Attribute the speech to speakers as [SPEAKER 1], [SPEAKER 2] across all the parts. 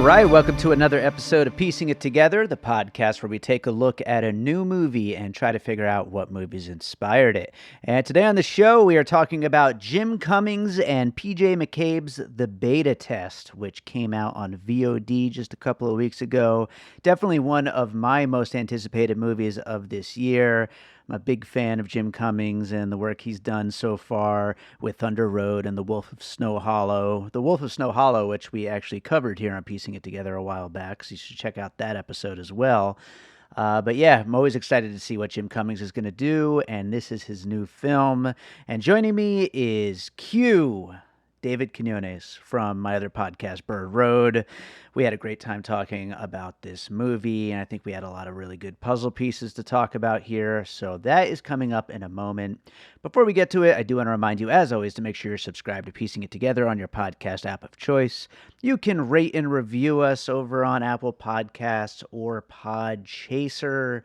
[SPEAKER 1] right, welcome to another episode of Piecing It Together, the podcast where we take a look at a new movie and try to figure out what movies inspired it. And today on the show, we are talking about Jim Cummings and PJ McCabe's The Beta Test, which came out on VOD just a couple of weeks ago. Definitely one of my most anticipated movies of this year. I'm a big fan of Jim Cummings and the work he's done so far with Thunder Road and The Wolf of Snow Hollow. The Wolf of Snow Hollow, which we actually covered here on Piecing It Together a while back, so you should check out that episode as well. But yeah, I'm always excited to see what Jim Cummings is going to do, and this is his new film. And joining me is Q, David Quinones from my other podcast, Bird Road. We had a great time talking about this movie, and I think we had a lot of really good puzzle pieces to talk about here, so that is coming up in a moment. Before we get to it, I do want to remind you, as always, to make sure you're subscribed to Piecing It Together on your podcast app of choice. You can rate and review us over on Apple Podcasts or Podchaser.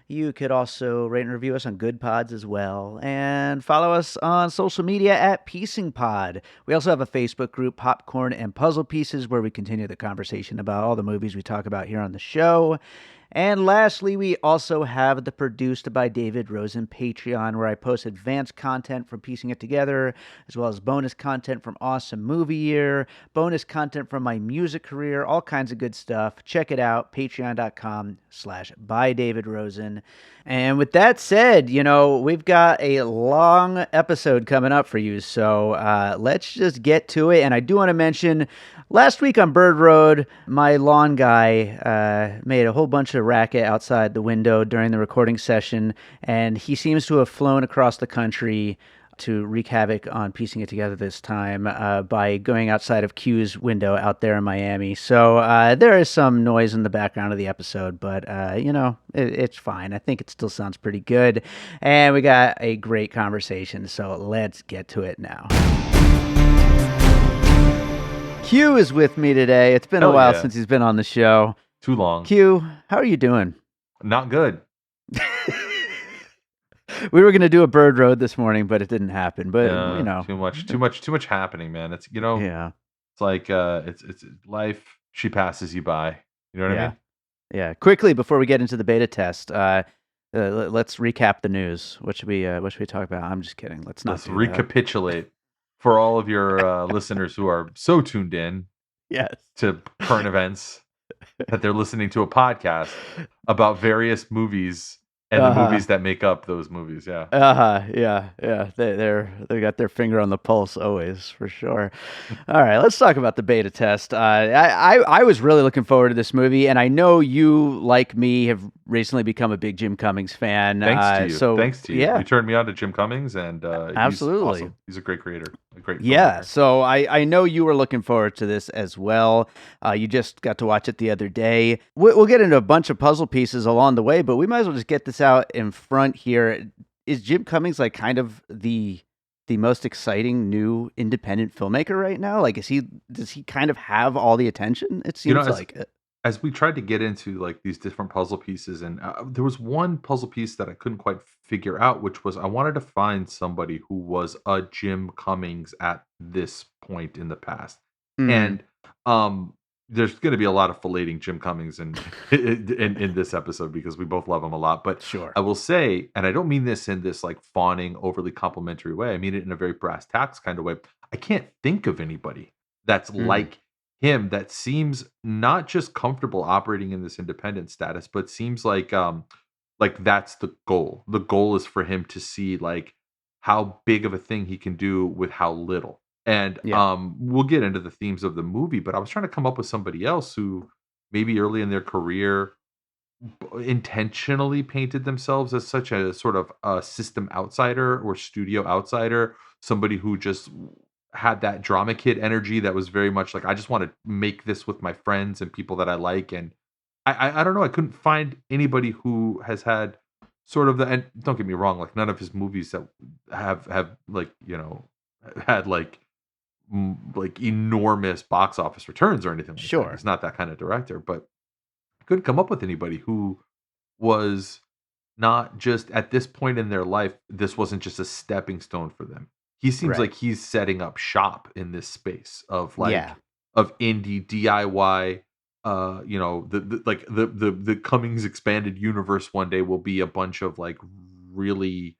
[SPEAKER 1] You could also rate and review us on Good Pods as well, and follow us on social media at Piecing Pod. We also have a Facebook group, Popcorn and Puzzle Pieces, where we continue the conversation about all the movies we talk about here on the show. And lastly, we also have the Produced by David Rosen Patreon, where I post advanced content from Piecing It Together, as well as bonus content from Awesome Movie Year, bonus content from my music career, all kinds of good stuff. Check it out, patreon.com/bydavidrosen. And with that said, we've got a long episode coming up for you, so let's just get to it. And I do want to mention, last week on Bird Road, my lawn guy made a whole bunch of racket outside the window during the recording session, and he seems to have flown across the country to wreak havoc on Piecing It Together this time by going outside of Q's window out there in Miami. So there is some noise in the background of the episode, but it's fine. I think it still sounds pretty good, and we got a great conversation, so let's get to it now. Q is with me today. It's been a while since he's been on the show.
[SPEAKER 2] Too long.
[SPEAKER 1] Q, how are you doing?
[SPEAKER 2] Not good.
[SPEAKER 1] We were going to do a Bird Road this morning, but it didn't happen. But
[SPEAKER 2] too much happening, man. It's
[SPEAKER 1] yeah.
[SPEAKER 2] It's like it's life. She passes you by. You know what I mean?
[SPEAKER 1] Yeah. Quickly before we get into the beta test, let's recap the news. What should we talk about? I'm just kidding. Let's
[SPEAKER 2] recapitulate for all of your listeners who are so tuned in.
[SPEAKER 1] Yes. To
[SPEAKER 2] current events that they're listening to a podcast about various movies. And the movies that make up those movies, yeah.
[SPEAKER 1] Yeah. They got their finger on the pulse always, for sure. All right, let's talk about the beta test. I was really looking forward to this movie, and I know you, like me, have recently become a big Jim Cummings fan.
[SPEAKER 2] Thanks to you. Yeah. You turned me on to Jim Cummings, and
[SPEAKER 1] absolutely,
[SPEAKER 2] he's awesome. He's a great creator, a great filmmaker.
[SPEAKER 1] Yeah. So I know you were looking forward to this as well. You just got to watch it the other day. We'll get into a bunch of puzzle pieces along the way, but we might as well just get this out in front here. Is Jim Cummings like kind of the most exciting new independent filmmaker right now? Like, does he kind of have all the attention? It seems
[SPEAKER 2] as we tried to get into like these different puzzle pieces, and there was one puzzle piece that I couldn't quite figure out, which was I wanted to find somebody who was a Jim Cummings at this point in the past. And there's going to be a lot of filleting Jim Cummings in this episode because we both love him a lot. But
[SPEAKER 1] sure,
[SPEAKER 2] I will say, and I don't mean this in this like fawning, overly complimentary way. I mean it in a very brass tacks kind of way. I can't think of anybody that's like him that seems not just comfortable operating in this independent status, but seems like that's the goal. The goal is for him to see like how big of a thing he can do with how little. And we'll get into the themes of the movie, but I was trying to come up with somebody else who maybe early in their career intentionally painted themselves as such a sort of a system outsider or studio outsider, somebody who just had that drama kid energy that was very much like, I just want to make this with my friends and people that I like. And I don't know, I couldn't find anybody who has had sort of and don't get me wrong, like none of his movies that have like, had like enormous box office returns or anything like that. He's not that kind of director, but I couldn't come up with anybody who was not just at this point in their life, this wasn't just a stepping stone for them. He seems like he's setting up shop in this space of of indie DIY you know, the Cummings expanded universe one day will be a bunch of like really,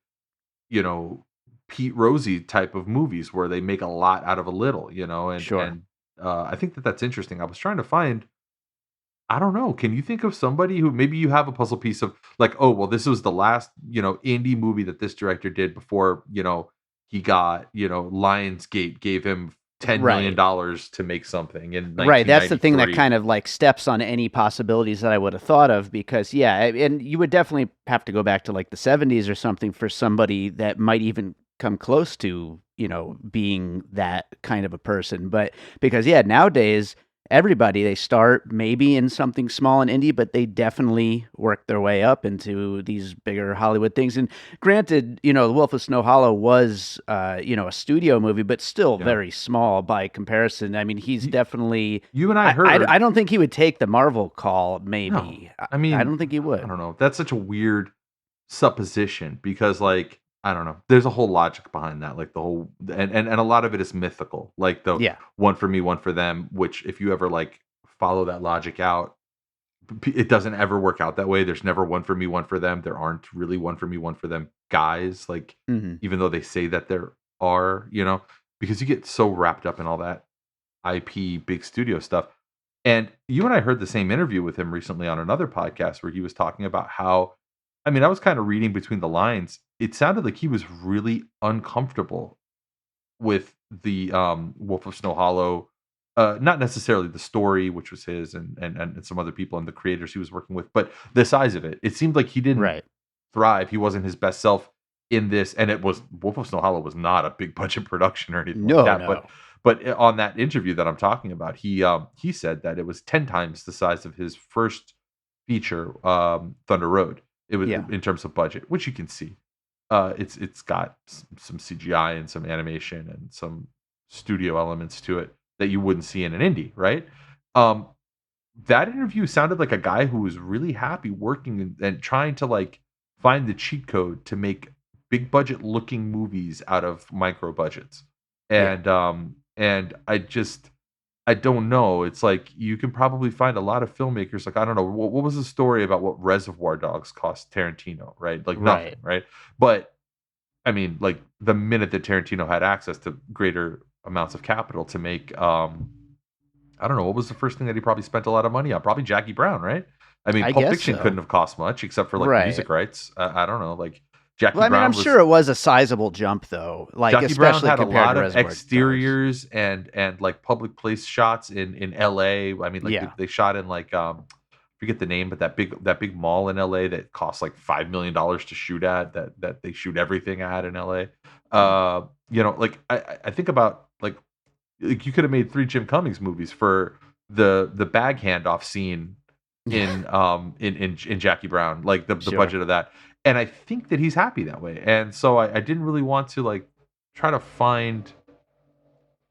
[SPEAKER 2] you know, Pete Rosy type of movies where they make a lot out of a little, you know,
[SPEAKER 1] Sure.
[SPEAKER 2] I think that that's interesting. I was trying to find, I don't know, can you think of somebody who maybe you have a puzzle piece of like, oh, well, this was the last, you know, indie movie that this director did before, you know, he got, you know, Lionsgate gave him $10 million
[SPEAKER 1] Right.
[SPEAKER 2] to make something in
[SPEAKER 1] Right, that's the thing that
[SPEAKER 2] 1993.
[SPEAKER 1] kind of, like, steps on any possibilities that I would have thought of because, yeah, and you would definitely have to go back to, like, the '70s or something for somebody that might even come close to, being that kind of a person, but because, yeah, nowadays, everybody, they start maybe in something small and indie, but they definitely work their way up into these bigger Hollywood things, and granted, The Wolf of Snow Hollow was, a studio movie, but still
[SPEAKER 2] Yeah.
[SPEAKER 1] very small by comparison. I mean, he's
[SPEAKER 2] You,
[SPEAKER 1] definitely.
[SPEAKER 2] you and I
[SPEAKER 1] I
[SPEAKER 2] heard,
[SPEAKER 1] don't think he would take the Marvel call.
[SPEAKER 2] no,
[SPEAKER 1] Maybe
[SPEAKER 2] I
[SPEAKER 1] I
[SPEAKER 2] mean,
[SPEAKER 1] don't think he
[SPEAKER 2] I
[SPEAKER 1] would.
[SPEAKER 2] don't know. That's such a weird supposition because like I don't know. There's a whole logic behind that. Like the whole and a lot of it is mythical. Like the
[SPEAKER 1] Yeah.
[SPEAKER 2] one for me, one for them, which if you ever like follow that logic out, it doesn't ever work out that way. There's never one for me, one for them. There aren't really one for me, one for them guys. Like
[SPEAKER 1] Hmm.
[SPEAKER 2] even though they say that there are, you know, because you get so wrapped up in all that IP big studio stuff. And you and I heard the same interview with him recently on another podcast where he was talking about how, I mean, I was kind of reading between the lines. It sounded like he was really uncomfortable with the Wolf of Snow Hollow. Not necessarily the story, which was his and some other people and the creators he was working with, but the size of it. It seemed like he didn't
[SPEAKER 1] Right.
[SPEAKER 2] thrive. He wasn't his best self in this, and it was Wolf of Snow Hollow was not a big budget production or anything like
[SPEAKER 1] No,
[SPEAKER 2] that. But
[SPEAKER 1] no.
[SPEAKER 2] on that interview that I'm talking about, he said that it was 10 times the size of his first feature, Thunder Road. It was
[SPEAKER 1] Yeah.
[SPEAKER 2] in terms of budget, which you can see. It's got some CGI and some animation and some studio elements to it that you wouldn't see in an indie, right? Um, that interview sounded like a guy who was really happy working and trying to like find the cheat code to make big budget looking movies out of micro budgets.
[SPEAKER 1] Yeah.
[SPEAKER 2] And I don't know. It's like you can probably find a lot of filmmakers like I don't know what was the story about what Reservoir Dogs cost Tarantino, right? Like
[SPEAKER 1] Right.
[SPEAKER 2] nothing, right? But I mean, like the minute that Tarantino had access to greater amounts of capital to make I don't know, what was the first thing that he probably spent a lot of money on? Probably Jackie Brown, right? I mean,
[SPEAKER 1] I
[SPEAKER 2] Pulp
[SPEAKER 1] guess
[SPEAKER 2] Fiction couldn't
[SPEAKER 1] so.
[SPEAKER 2] have cost much except for like
[SPEAKER 1] Right.
[SPEAKER 2] music rights. I don't know, like
[SPEAKER 1] Well, I mean, I'm sure it was a sizable jump, though. Like,
[SPEAKER 2] Jackie Brown
[SPEAKER 1] especially
[SPEAKER 2] had a
[SPEAKER 1] compared
[SPEAKER 2] lot
[SPEAKER 1] to
[SPEAKER 2] of
[SPEAKER 1] Reservoir Dogs.
[SPEAKER 2] exteriors and like public place shots in LA. I mean, like
[SPEAKER 1] Yeah.
[SPEAKER 2] they shot in like forget the name, but that big mall in LA that costs like $5 million to shoot at that they shoot everything at in LA. You know, like I think about like you could have made 3 Jim Cummings movies for the bag handoff scene in Jackie Brown, like the
[SPEAKER 1] Sure.
[SPEAKER 2] budget of that. And I think that he's happy that way. And so I didn't really want to like try to find.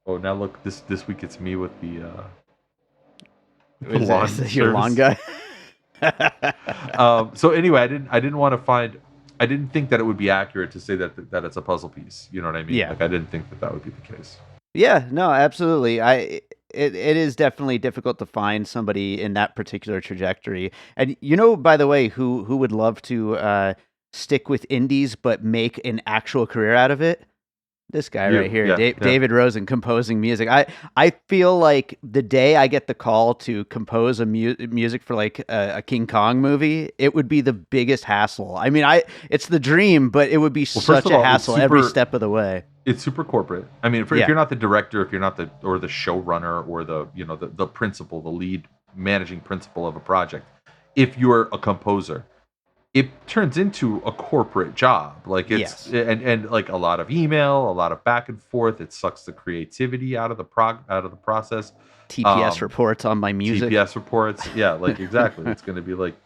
[SPEAKER 2] Oh, now look, this week it's me with the
[SPEAKER 1] Is
[SPEAKER 2] lawn
[SPEAKER 1] this your lawn
[SPEAKER 2] service.
[SPEAKER 1] guy?
[SPEAKER 2] So anyway, I didn't want to find. I didn't think that it would be accurate to say that it's a puzzle piece. You know what I mean?
[SPEAKER 1] Yeah.
[SPEAKER 2] Like I didn't think that that would be the case.
[SPEAKER 1] Yeah, no, absolutely. It is definitely difficult to find somebody in that particular trajectory. And by the way, who would love to stick with indies but make an actual career out of it? This guy right
[SPEAKER 2] You,
[SPEAKER 1] here,
[SPEAKER 2] yeah, yeah.
[SPEAKER 1] David Rosen, composing music. I feel like the day I get the call to compose music for like a King Kong movie, it would be the biggest hassle. I mean, it's the dream, but it would be
[SPEAKER 2] Well, first
[SPEAKER 1] such
[SPEAKER 2] of
[SPEAKER 1] a
[SPEAKER 2] all, it's
[SPEAKER 1] hassle every
[SPEAKER 2] super.
[SPEAKER 1] step of the way.
[SPEAKER 2] It's super corporate. I mean, if
[SPEAKER 1] Yeah,
[SPEAKER 2] you're not the director, if you're not the or the showrunner or the the principal, the lead managing principal of a project, if you're a composer, it turns into a corporate job. Like it's
[SPEAKER 1] yes.
[SPEAKER 2] and like a lot of email, a lot of back and forth. It sucks the creativity out of the process.
[SPEAKER 1] TPS
[SPEAKER 2] Um,
[SPEAKER 1] reports on my music.
[SPEAKER 2] TPS reports, yeah, like exactly. It's going to be like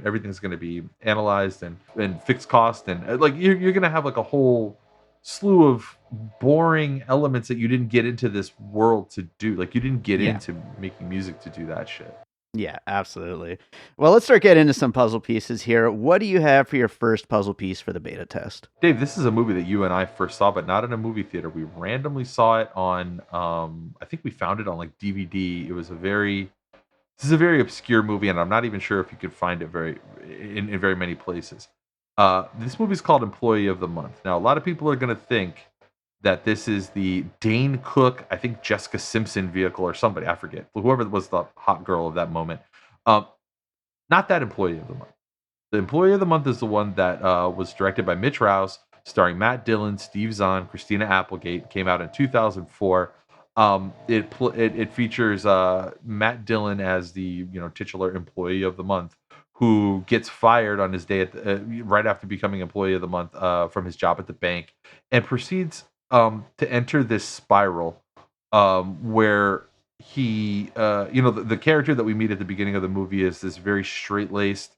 [SPEAKER 2] everything's going to be analyzed and fixed cost and like you're going to have like a whole slew of boring elements that you didn't get into this world to do. Like you didn't get
[SPEAKER 1] Yeah.
[SPEAKER 2] into making music to do that shit.
[SPEAKER 1] Yeah, absolutely. Well, let's start getting into some puzzle pieces here. What do you have for your first puzzle piece for the beta test?
[SPEAKER 2] Dave, this is a movie that you and I first saw, but not in a movie theater. We randomly saw it on I think we found it on like DVD. It was a very This is a very obscure movie, and I'm not even sure if you could find it in very many places. This movie is called Employee of the Month. Now, a lot of people are going to think that this is the Dane Cook, I think Jessica Simpson vehicle or somebody, I forget, whoever was the hot girl of that moment. Um, Not that Employee of the Month. The Employee of the Month is the one that was directed by Mitch Rouse, starring Matt Dillon, Steve Zahn, Christina Applegate. Came out in 2004. It features Matt Dillon as the titular Employee of the Month, who gets fired on his day right after becoming Employee of the Month from his job at the bank, and proceeds to enter this spiral where the character that we meet at the beginning of the movie is this very straight laced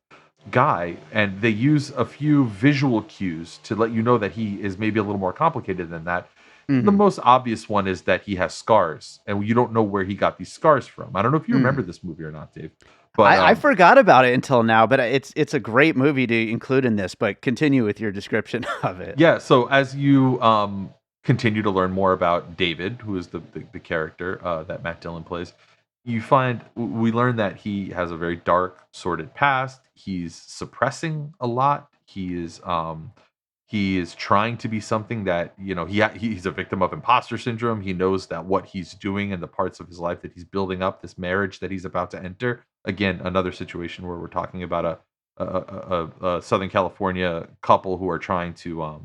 [SPEAKER 2] guy, and they use a few visual cues to let you know that he is maybe a little more complicated than that. The
[SPEAKER 1] Hmm.
[SPEAKER 2] most obvious one is that he has scars, and you don't know where he got these scars from. I don't know if you remember this movie or not, Dave, but
[SPEAKER 1] I forgot about it until now, but it's a great movie to include in this. But continue with your description of it.
[SPEAKER 2] yeah. So as you continue to learn more about David, who is the character that Matt Dillon plays, we learn that he has a very dark, sordid past. He's suppressing a lot. He is trying to be something that he's a victim of imposter syndrome. He knows that what he's doing and the parts of his life that he's building up, this marriage that he's about to enter. Again, another situation where we're talking about a Southern California couple who are trying to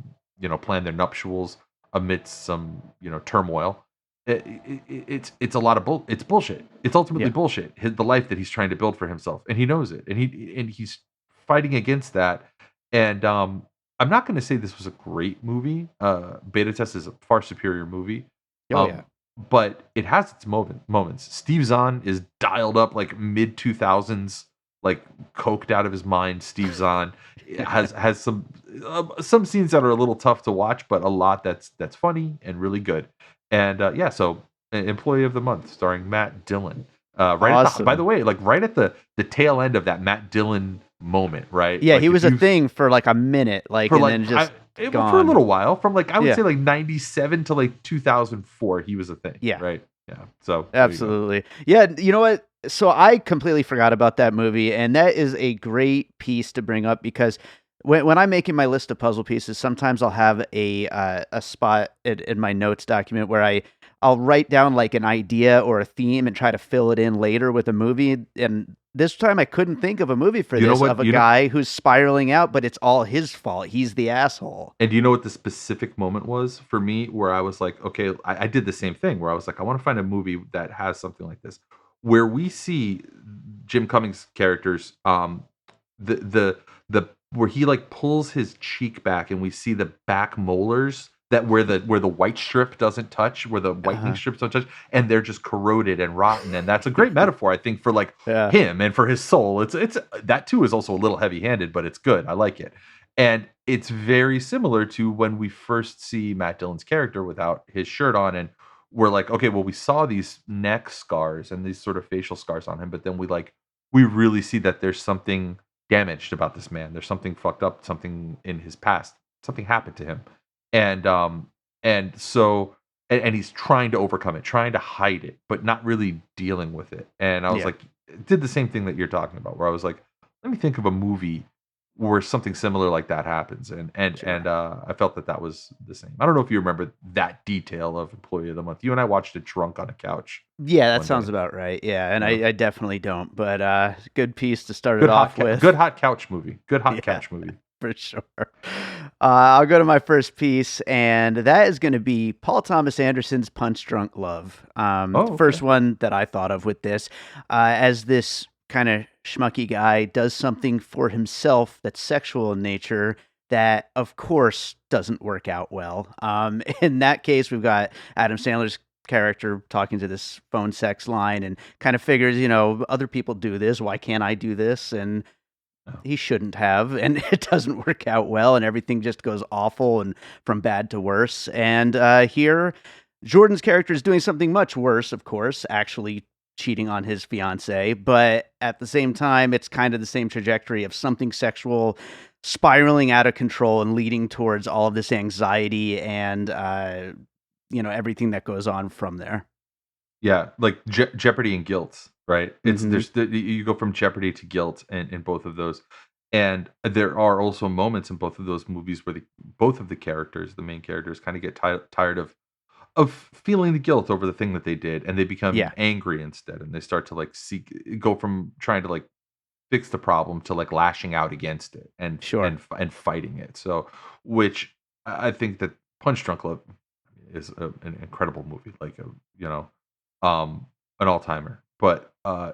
[SPEAKER 2] plan their nuptials amidst some turmoil. It's a lot of it's bullshit. It's ultimately
[SPEAKER 1] Yeah.
[SPEAKER 2] bullshit. The life that he's trying to build for himself, and he knows it, and he's fighting against that. And I'm not going to say this was a great movie. Beta Test is a far superior movie.
[SPEAKER 1] Oh yeah.
[SPEAKER 2] Um, but it has its moments. Steve Zahn is dialed up like mid 2000s, like coked out of his mind. Steve Zahn has some scenes that are a little tough to watch, but a lot that's funny and really good. And so Employee of the Month, starring Matt Dillon. By the
[SPEAKER 1] Awesome.
[SPEAKER 2] way, like right at the tail end of that Matt Dillon moment, right?
[SPEAKER 1] Yeah, he
[SPEAKER 2] Like if
[SPEAKER 1] was a
[SPEAKER 2] you
[SPEAKER 1] thing for like a minute,
[SPEAKER 2] for
[SPEAKER 1] and
[SPEAKER 2] like
[SPEAKER 1] then just
[SPEAKER 2] for a
[SPEAKER 1] gone.
[SPEAKER 2] little while, from like I would
[SPEAKER 1] Yeah.
[SPEAKER 2] say like 97 to like 2004, he was a thing,
[SPEAKER 1] Yeah.
[SPEAKER 2] right? Yeah. So there you go.
[SPEAKER 1] Absolutely. Yeah, you know what? So I completely forgot about that movie, and that is a great piece to bring up because when I'm making my list of puzzle pieces, sometimes I'll have a spot in my notes document where I'll write down like an idea or a theme and try to fill it in later with a movie. And this time I couldn't think of a movie for
[SPEAKER 2] You know
[SPEAKER 1] this
[SPEAKER 2] what?
[SPEAKER 1] of a guy who's spiraling out, but it's all his fault. He's the asshole.
[SPEAKER 2] And do you know what the specific moment was for me where I was like, okay, I did the same thing where I was like, I want to find a movie that has something like this, where we see Jim Cummings characters, the where he like pulls his cheek back and we see the back molars that where the white strip doesn't touch, where the whitening
[SPEAKER 1] Uh-huh.
[SPEAKER 2] strips don't touch, and they're just corroded and rotten. And that's a great metaphor, I think, for like
[SPEAKER 1] Yeah.
[SPEAKER 2] him and for his soul. It's that too is also a little heavy handed, but it's good. I like it. And it's very similar to when we first see Matt Dillon's character without his shirt on, and we're like, okay, well, we saw these neck scars and these sort of facial scars on him, but then we really see that there's something damaged about this man. There's something fucked up, something in his past, something happened to him, and and he's trying to overcome it, trying to hide it, but not really dealing with it. And I was
[SPEAKER 1] Yeah.
[SPEAKER 2] like, did the same thing that you're talking about, where I was like, let me think of a movie where something similar like that happens, and
[SPEAKER 1] Sure.
[SPEAKER 2] I felt that was the same. I don't know if you remember that detail of Employee of the Month. You and I watched it drunk on a couch
[SPEAKER 1] Yeah, that
[SPEAKER 2] one
[SPEAKER 1] sounds
[SPEAKER 2] day.
[SPEAKER 1] about right. Yeah, and
[SPEAKER 2] You know,
[SPEAKER 1] I definitely don't, but good piece to start it off
[SPEAKER 2] good
[SPEAKER 1] with.
[SPEAKER 2] hot couch movie. Good hot
[SPEAKER 1] Yeah,
[SPEAKER 2] couch movie.
[SPEAKER 1] for sure. I'll go to my first piece, and that is going to be Paul Thomas Anderson's Punch Drunk Love.
[SPEAKER 2] Oh, okay.
[SPEAKER 1] First one that I thought of with this, as this kind of schmucky guy does something for himself that's sexual in nature that, of course, doesn't work out well. In that case, we've got Adam Sandler's character talking to this phone sex line and kind of figures, other people do this. Why can't I do this? And
[SPEAKER 2] Oh.
[SPEAKER 1] he shouldn't have, and it doesn't work out well, and everything just goes awful and from bad to worse. And here, Jordan's character is doing something much worse, of course, actually cheating on his fiance, but at the same time, it's kind of the same trajectory of something sexual spiraling out of control and leading towards all of this anxiety and everything that goes on from there.
[SPEAKER 2] Yeah, like Jeopardy and Guilt. right? It's
[SPEAKER 1] Mhm.
[SPEAKER 2] you go from jeopardy to guilt in both of those. And there are also moments in both of those movies where both of the characters, the main characters, kind of get tired of feeling the guilt over the thing that they did, and they become
[SPEAKER 1] Yeah.
[SPEAKER 2] angry instead, and they start to like go from trying to like fix the problem to like lashing out against it
[SPEAKER 1] Sure.
[SPEAKER 2] and fighting it. So, which I think that Punch Drunk Love is an incredible movie, like a um, an all timer. But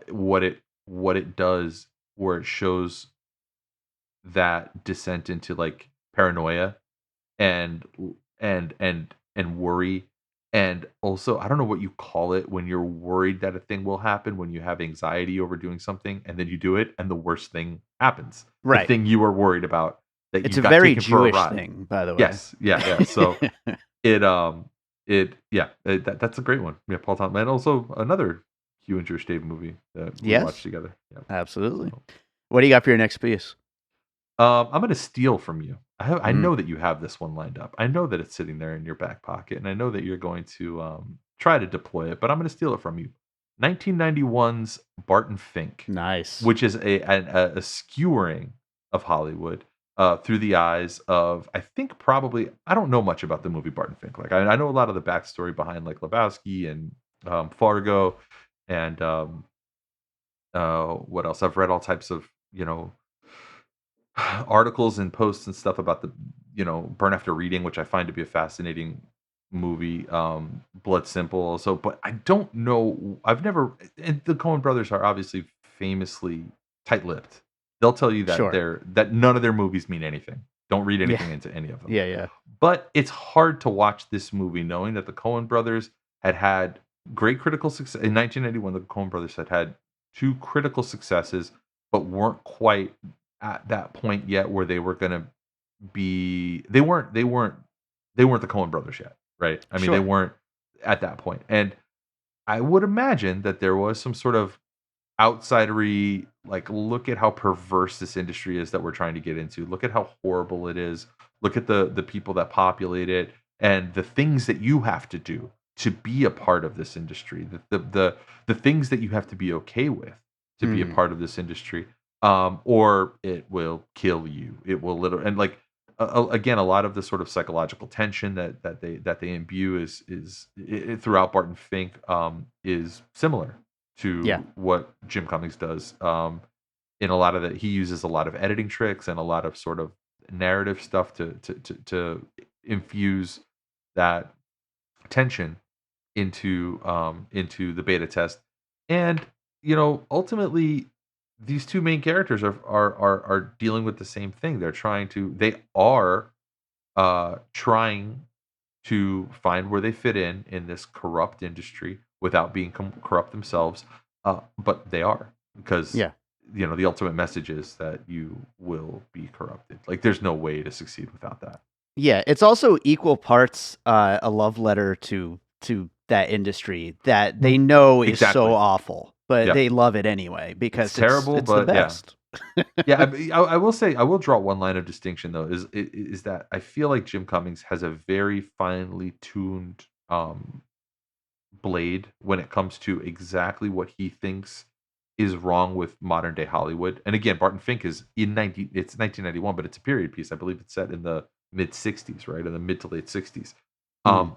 [SPEAKER 2] what it does, where it shows that descent into like paranoia and and worry, and also I don't know what you call it when you're worried that a thing will happen, when you have anxiety over doing something and then you do it and the worst thing happens. The
[SPEAKER 1] Right.
[SPEAKER 2] thing you were worried about, that
[SPEAKER 1] It's
[SPEAKER 2] you
[SPEAKER 1] a
[SPEAKER 2] got
[SPEAKER 1] very
[SPEAKER 2] taken for a
[SPEAKER 1] Jewish
[SPEAKER 2] ride.
[SPEAKER 1] thing, by the way.
[SPEAKER 2] Yes, yeah, yeah. So that's a great one. Yeah, Paul Thomas, and also another Hugh and Jewish Dave movie that we watched
[SPEAKER 1] Yes,
[SPEAKER 2] together. Yeah.
[SPEAKER 1] absolutely.
[SPEAKER 2] So
[SPEAKER 1] What do you got for your next piece?
[SPEAKER 2] I'm gonna steal from you. I
[SPEAKER 1] Mm.
[SPEAKER 2] know that you have this one lined up. I know that it's sitting there in your back pocket, and I know that you're going to try to deploy it. But I'm gonna steal it from you. 1991's Barton Fink,
[SPEAKER 1] Nice.
[SPEAKER 2] which is a skewering of Hollywood through the eyes of, I think, probably, I don't know much about the movie Barton Fink. Like I know a lot of the backstory behind like Lebowski and Fargo, and what else? I've read all types of articles and posts and stuff about the Burn After Reading, which I find to be a fascinating movie. Blood Simple also, but I don't know. I've never. And the Coen brothers are obviously famously tight-lipped. They'll tell you that
[SPEAKER 1] Sure.
[SPEAKER 2] none of their movies mean anything. Don't read
[SPEAKER 1] Yeah.
[SPEAKER 2] anything into any of them.
[SPEAKER 1] Yeah, yeah.
[SPEAKER 2] But it's hard to watch this movie knowing that the Coen brothers had great critical success in 1991. The Coen brothers had two critical successes, but weren't quite at that point yet where they were going to be. They weren't the Coen brothers yet, right? I mean, they
[SPEAKER 1] Sure.
[SPEAKER 2] weren't at that point, and I would imagine that there was some sort of outsidery, like, look at how perverse this industry is that we're trying to get into. Look at how horrible it is. Look at the people that populate it and the things that you have to do to be a part of this industry. The things that you have to be okay with to be a
[SPEAKER 1] Mhm.
[SPEAKER 2] part of this industry. Or it will kill you. It will literally, and like again, a lot of the sort of psychological tension that they imbue throughout Barton Fink is similar
[SPEAKER 1] Yeah.
[SPEAKER 2] to what Jim Cummings does. In a lot of he uses a lot of editing tricks and a lot of sort of narrative stuff to infuse that tension into the beta test. And ultimately, these two main characters are dealing with the same thing. They are trying to find where they fit in this corrupt industry without being corrupt themselves. But they are, because
[SPEAKER 1] Yeah.
[SPEAKER 2] the ultimate message is that you will be corrupted. Like, there's no way to succeed without that.
[SPEAKER 1] Yeah, it's also equal parts a love letter to that industry that they know is so
[SPEAKER 2] Exactly.
[SPEAKER 1] awful, but
[SPEAKER 2] Yeah.
[SPEAKER 1] they love it anyway
[SPEAKER 2] It's
[SPEAKER 1] because
[SPEAKER 2] terrible,
[SPEAKER 1] it's the
[SPEAKER 2] but yeah.
[SPEAKER 1] best.
[SPEAKER 2] Yeah, I will say, I will draw one line of distinction though, is that I feel like Jim Cummings has a very finely tuned blade when it comes to exactly what he thinks is wrong with modern day Hollywood. And again, Barton Fink is it's 1991, but it's a period piece. I believe it's set in the mid 60s, right? In the mid to late 60s.
[SPEAKER 1] Mm.
[SPEAKER 2] Um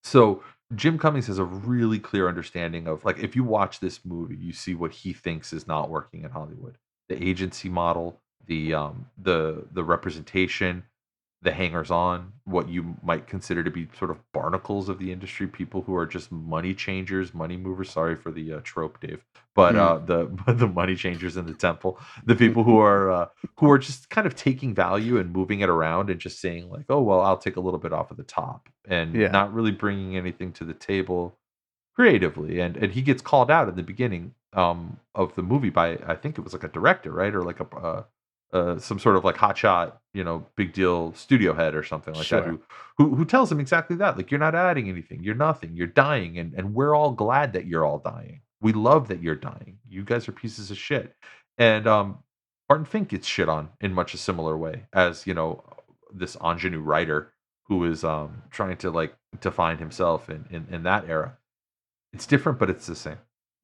[SPEAKER 2] so Jim Cummings has a really clear understanding of, like, if you watch this movie, you see what he thinks is not working in Hollywood. The agency model, the representation, the hangers on, what you might consider to be sort of barnacles of the industry, people who are just money changers, money movers. Sorry for the trope, Dave, but
[SPEAKER 1] Mm.
[SPEAKER 2] the money changers in the temple, the people who are just kind of taking value and moving it around and just saying like, oh well, I'll take a little bit off of the top, and
[SPEAKER 1] Yeah.
[SPEAKER 2] not really bringing anything to the table creatively. And he gets called out in the beginning of the movie by, I think it was like a director, right, or like some sort of like hotshot, big deal studio head or something like that,
[SPEAKER 1] Sure.
[SPEAKER 2] who tells him exactly that. Like, you're not adding anything, you're nothing, you're dying, and we're all glad that you're all dying. We love that you're dying. You guys are pieces of shit. And Barton Fink gets shit on in much a similar way as this ingenue writer who is trying to like define himself in that era. It's different, but it's the same.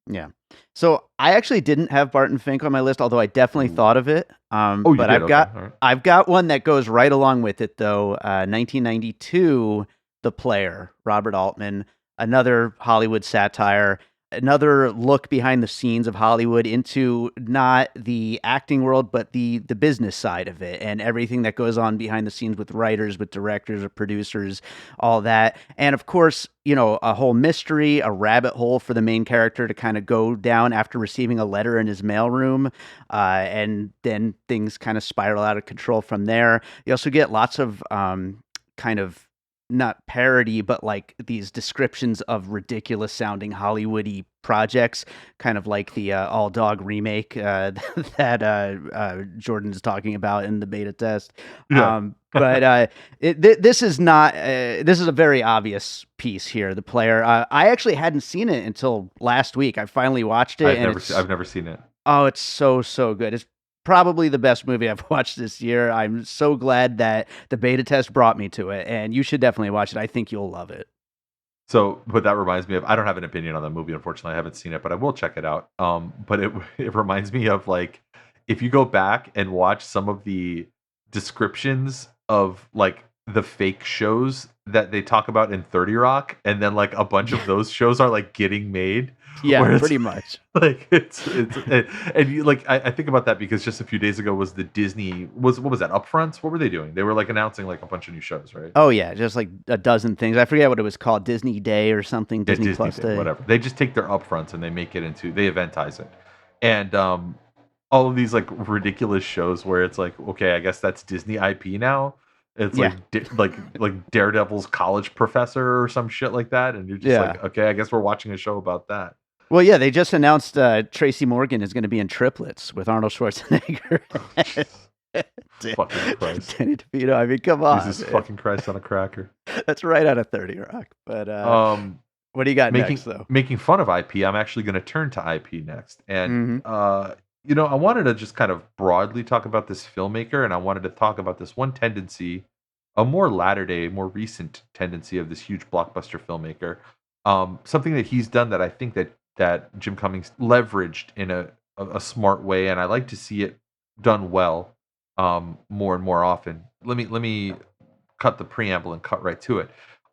[SPEAKER 1] Yeah. So I actually didn't have Barton Fink on my list, although I definitely
[SPEAKER 2] Ooh.
[SPEAKER 1] thought of it.
[SPEAKER 2] Oh, you
[SPEAKER 1] But
[SPEAKER 2] did? Okay. All right.
[SPEAKER 1] I've got one that goes right along with it though. 1992, The Player, Robert Altman, another Hollywood satire, another look behind the scenes of Hollywood into not the acting world, but the business side of it and everything that goes on behind the scenes with writers, with directors, with producers, all that. And of course, a whole mystery, a rabbit hole for the main character to kind of go down after receiving a letter in his mailroom. And then things kind of spiral out of control from there. You also get lots of kind of not parody, but like these descriptions of ridiculous sounding Hollywoody projects, kind of like the All Dog remake that Jordan's talking about in the beta test.
[SPEAKER 2] Yeah.
[SPEAKER 1] But this is not. This is a very obvious piece here. The Player. I actually hadn't seen it until last week. I finally watched it, and
[SPEAKER 2] I've never seen it.
[SPEAKER 1] oh, it's so good. It's probably the best movie I've watched this year. I'm so glad that the beta test brought me to it, and you should definitely watch it. I think you'll love it.
[SPEAKER 2] So, but that reminds me of I don't have an opinion on the movie, unfortunately. I haven't seen it, but I will check it out. But it reminds me of like if you go back and watch some of the descriptions of like the fake shows that they talk about in 30 Rock, and then like a bunch of those shows are like getting made.
[SPEAKER 1] Yeah,
[SPEAKER 2] Where it's
[SPEAKER 1] pretty much.
[SPEAKER 2] like and you like I think about that because just a few days ago was the Disney was what was that upfronts? What were they doing? They were like announcing like a bunch of new shows, right?
[SPEAKER 1] Oh yeah, just like a dozen things. I forget what it was called, Disney Day or something,
[SPEAKER 2] Yeah,
[SPEAKER 1] Disney Plus Day.
[SPEAKER 2] whatever. They just take their upfronts and they make it into they eventize it. And all of these like ridiculous shows where it's like, okay, I guess that's Disney IP now. It's
[SPEAKER 1] Yeah.
[SPEAKER 2] like Daredevil's college professor or some shit like that, and you're just like, okay, I guess we're watching a show about that.
[SPEAKER 1] Well, yeah, they just announced Tracy Morgan is going to be in Triplets with Arnold Schwarzenegger.
[SPEAKER 2] Fucking Christ.
[SPEAKER 1] Danny DeVito. I mean, come on.
[SPEAKER 2] Jesus fucking Christ on a cracker.
[SPEAKER 1] That's right out of 30 Rock. But what do you got next, though?
[SPEAKER 2] Making fun of IP, I'm actually going to turn to IP next. And, I wanted to just kind of broadly talk about this filmmaker, and I wanted to talk about this one tendency, a more latter-day, more recent tendency of this huge blockbuster filmmaker. Something that he's done that I think that Jim Cummings leveraged in a smart way, and I like to see it done well more and more often. Let me cut the preamble and cut right to it.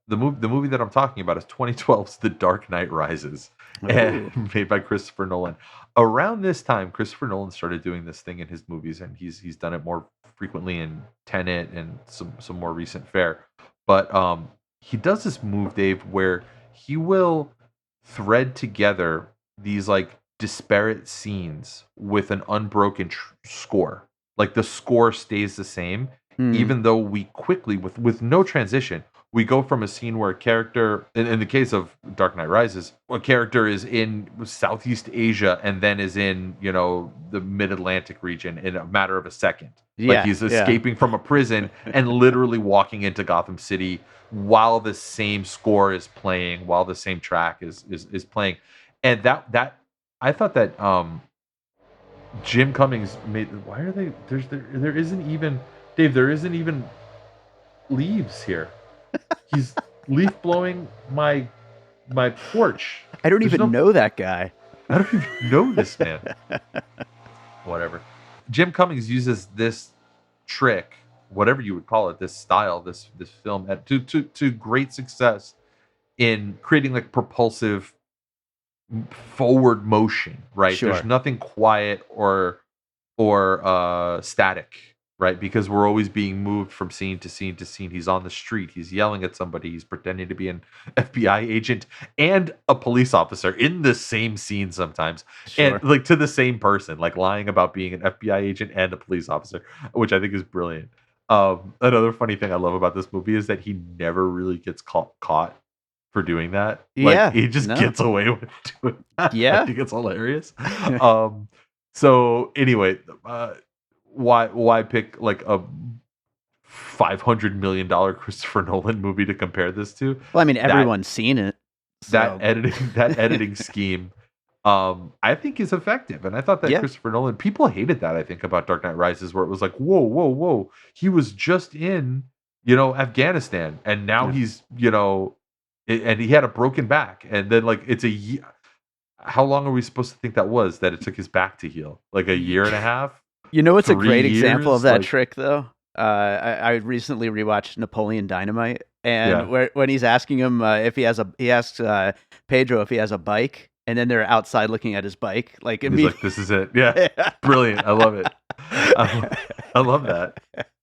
[SPEAKER 2] The movie that I'm talking about is 2012's The Dark Knight Rises, and made by Christopher Nolan. Around this time, Christopher Nolan started doing this thing in his movies, and he's done it more frequently in Tenet and some more recent fare. But he does this move, Dave, where he will thread together these like disparate scenes with an unbroken score. Like the score stays the same, even though we quickly, with no transition, we go from a scene where a character, in the case of Dark Knight Rises, a character is in Southeast Asia and then is in, the Mid-Atlantic region in a matter of a second.
[SPEAKER 1] Yeah,
[SPEAKER 2] like he's escaping from a prison and literally walking into Gotham City while the same score is playing, while the same track is playing. And that I thought that Jim Cummings made. Why are they? There isn't even Dave. There isn't even leaves here. He's leaf blowing my porch.
[SPEAKER 1] I don't even know that guy.
[SPEAKER 2] I don't even know this man. Whatever. Jim Cummings uses this trick, whatever you would call it, this style, this film, to great success in creating like propulsive forward motion. Right?
[SPEAKER 1] Sure.
[SPEAKER 2] There's nothing quiet or static. Right, because we're always being moved from scene to scene to scene. He's on the street. He's yelling at somebody. He's pretending to be an FBI agent and a police officer in the same scene sometimes,
[SPEAKER 1] Sure.
[SPEAKER 2] and like to the same person, like lying about being an FBI agent and a police officer, which I think is brilliant. Another funny thing I love about this movie is that he never really gets caught for doing that. Like, he just gets away with doing that.
[SPEAKER 1] Yeah,
[SPEAKER 2] I think it's hilarious. So anyway. Why pick like a $500 million Christopher Nolan movie to compare this to?
[SPEAKER 1] Well, I mean, everyone's seen it. So.
[SPEAKER 2] That editing scheme, I think is effective, and I thought that Christopher Nolan. People hated that, I think, about Dark Knight Rises, where it was like, whoa, he was just in Afghanistan, and now he's and he had a broken back, and then like it's a. how long are we supposed to think that was, that it took his back to heal? Like a year and a half?
[SPEAKER 1] You know what's a
[SPEAKER 2] 3
[SPEAKER 1] great example of
[SPEAKER 2] years?
[SPEAKER 1] that
[SPEAKER 2] Like,
[SPEAKER 1] trick, though? I recently rewatched Napoleon Dynamite, and
[SPEAKER 2] yeah.
[SPEAKER 1] when he's asking him if he has he asks Pedro if he has a bike, and then they're outside looking at his bike, like
[SPEAKER 2] And he's like,
[SPEAKER 1] immediately.
[SPEAKER 2] "This is it." Yeah. Brilliant. I love it. I lo I love that.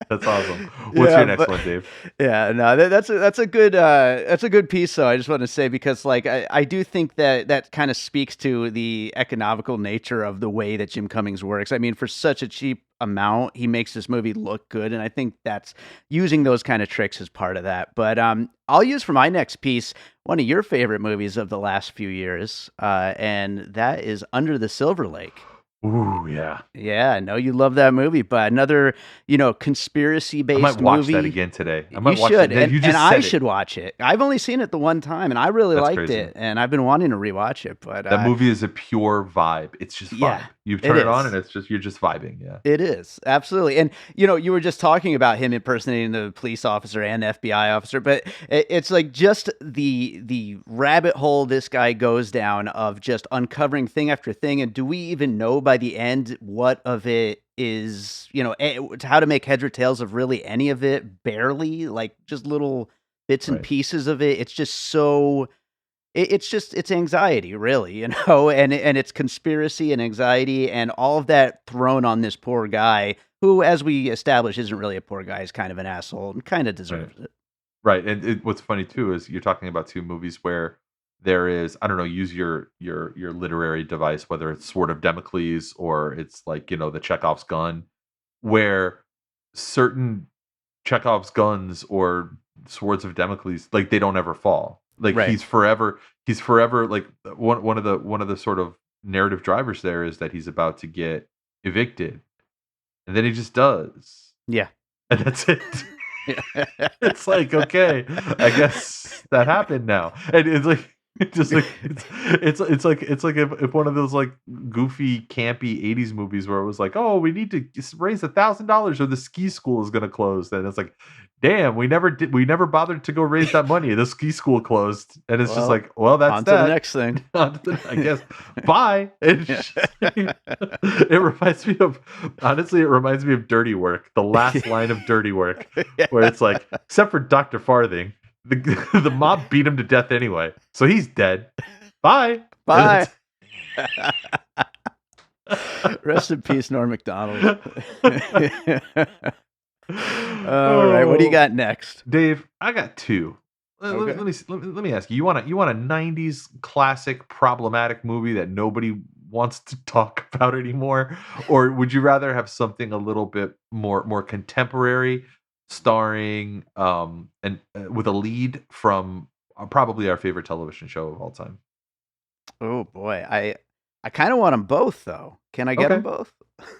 [SPEAKER 2] That's awesome. What's your
[SPEAKER 1] Yeah,
[SPEAKER 2] next
[SPEAKER 1] but
[SPEAKER 2] one, Dave?
[SPEAKER 1] yeah, no, that's a good piece though. I just want to say because like I do think that that kind of speaks to the economical nature of the way that Jim Cummings works. I mean, for such a cheap amount, he makes this movie look good, and I think that's using those kind of tricks is part of that. But I'll use for my next piece one of your favorite movies of the last few years, and that is Under the Silver Lake.
[SPEAKER 2] Ooh, yeah.
[SPEAKER 1] Yeah, I know you love that movie, but another,
[SPEAKER 2] I might
[SPEAKER 1] conspiracy-based
[SPEAKER 2] watch that
[SPEAKER 1] movie.
[SPEAKER 2] again today. I
[SPEAKER 1] You
[SPEAKER 2] might watch that.
[SPEAKER 1] should,
[SPEAKER 2] You
[SPEAKER 1] and
[SPEAKER 2] just
[SPEAKER 1] I
[SPEAKER 2] said it.
[SPEAKER 1] should watch it. I've only seen it the one time, and I really
[SPEAKER 2] That's
[SPEAKER 1] liked
[SPEAKER 2] crazy.
[SPEAKER 1] it, and I've been wanting to rewatch it, but,
[SPEAKER 2] That movie is a pure vibe. It's just
[SPEAKER 1] yeah,
[SPEAKER 2] vibe. You
[SPEAKER 1] it
[SPEAKER 2] turn it on and
[SPEAKER 1] is.
[SPEAKER 2] it's just you're just vibing, yeah.
[SPEAKER 1] It is, absolutely, and, you were just talking about him impersonating the police officer and FBI officer, but it's, like, just the rabbit hole this guy goes down of just uncovering thing after thing, and do we even know by the end what of it is, how to make heads or tails of really any of it? Barely, like, just little bits and
[SPEAKER 2] Right.
[SPEAKER 1] pieces of it. It's just so it's anxiety, really, and it's conspiracy and anxiety and all of that thrown on this poor guy who, as we establish, isn't really a poor guy. He's kind of an asshole and kind of
[SPEAKER 2] Right.
[SPEAKER 1] deserves it.
[SPEAKER 2] Right, and what's funny too is you're talking about 2 movies where there is, I don't know, use your literary device, whether it's Sword of Damocles or it's like, the Chekhov's gun, where certain Chekhov's guns or swords of Damocles, like, they don't ever fall. Like,
[SPEAKER 1] Right.
[SPEAKER 2] he's forever like, one of the sort of narrative drivers there is that he's about to get evicted, and then he just does,
[SPEAKER 1] Yeah.
[SPEAKER 2] and that's it. It's like, okay, I guess that happened now. And it's like it's just like it's like if one of those like goofy, campy 80s movies where it was like, oh, we need to raise $1,000 or the ski school is gonna close. Then it's like, damn, we never bothered to go raise that money. The ski school closed. And it's just
[SPEAKER 1] Well,
[SPEAKER 2] like, well, that's
[SPEAKER 1] on to the
[SPEAKER 2] that.
[SPEAKER 1] next thing.
[SPEAKER 2] I guess. Bye. It reminds me of, honestly, it reminds me of Dirty Work, the last line of Dirty Work, where it's like, except for Dr. Farthing, the mob beat him to death anyway, so he's dead. Bye.
[SPEAKER 1] Bye. Rest in peace, Norm Macdonald. All right, what do you
[SPEAKER 2] Oh,
[SPEAKER 1] got next?
[SPEAKER 2] Dave, I got two.
[SPEAKER 1] Okay.
[SPEAKER 2] Let me ask you. You want a '90s classic problematic movie that nobody wants to talk about anymore, or would you rather have something a little bit more contemporary, starring and with a lead from probably our favorite television show of all time?
[SPEAKER 1] Oh boy, I kind of want them both though. Can I get them
[SPEAKER 2] Okay,
[SPEAKER 1] both?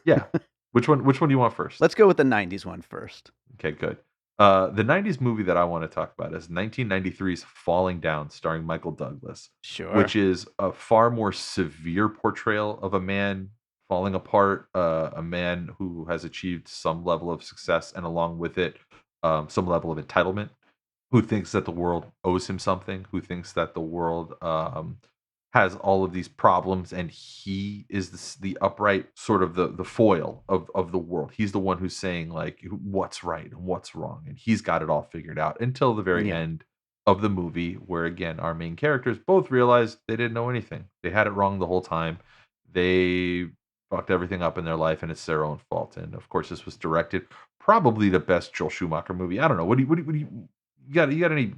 [SPEAKER 2] yeah. Which one do you want first?
[SPEAKER 1] Let's go with the '90s one first.
[SPEAKER 2] Okay, good. The '90s movie that I want to talk about is 1993's Falling Down, starring Michael Douglas,
[SPEAKER 1] Sure.
[SPEAKER 2] which is a far more severe portrayal of a man falling apart, a man who has achieved some level of success, and along with it, some level of entitlement, who thinks that the world owes him something, who thinks that the world has all of these problems, and he is the upright sort of the foil of the world. He's the one who's saying like what's right and what's wrong, and he's got it all figured out until the very
[SPEAKER 1] Yeah.
[SPEAKER 2] end of the movie, where again our main characters both realize they didn't know anything. They had it wrong the whole time. They fucked everything up in their life, and it's their own fault. And of course, this was directed probably the best Joel Schumacher movie. I don't know. You got any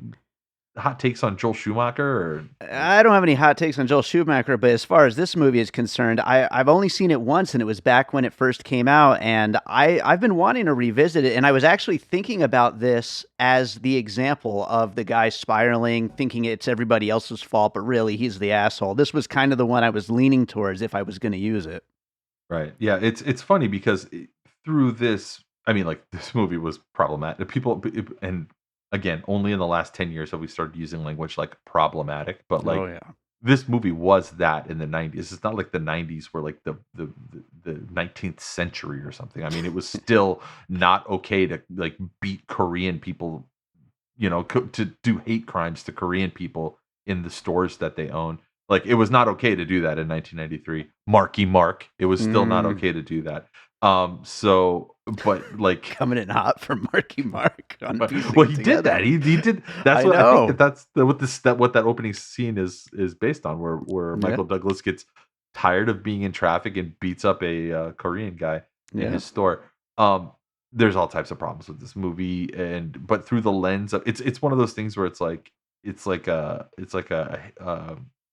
[SPEAKER 2] hot takes on Joel Schumacher? Or
[SPEAKER 1] I don't have any hot takes on Joel Schumacher, but as far as this movie is concerned, I've only seen it once, and it was back when it first came out, and I've been wanting to revisit it, and I was actually thinking about this as the example of the guy spiraling, thinking it's everybody else's fault, but really he's the asshole. This was kind of the one I was leaning towards if I was going to use it.
[SPEAKER 2] right, yeah, it's funny because through this, I mean, like this movie was problematic. And again, only in the last 10 years have we started using language like problematic. But
[SPEAKER 1] Oh
[SPEAKER 2] like
[SPEAKER 1] yeah,
[SPEAKER 2] this movie was that in the '90s. It's not like the '90s were like the 19th century or something. I mean, it was still not okay to like beat Korean people, to do hate crimes to Korean people in the stores that they own. Like, it was not okay to do that in 1993. Marky Mark, it was still not
[SPEAKER 1] Mm,
[SPEAKER 2] okay to do that. But like,
[SPEAKER 1] coming in hot for Marky Mark on piecing
[SPEAKER 2] well,
[SPEAKER 1] it
[SPEAKER 2] he did
[SPEAKER 1] together.
[SPEAKER 2] that. He did. That's
[SPEAKER 1] I
[SPEAKER 2] what I think.
[SPEAKER 1] know.
[SPEAKER 2] What that opening scene is based on, where
[SPEAKER 1] Yeah.
[SPEAKER 2] Michael Douglas gets tired of being in traffic and beats up a Korean guy in
[SPEAKER 1] Yeah.
[SPEAKER 2] his store. Um, there's all types of problems with this movie, but through the lens of it's one of those things where it's like a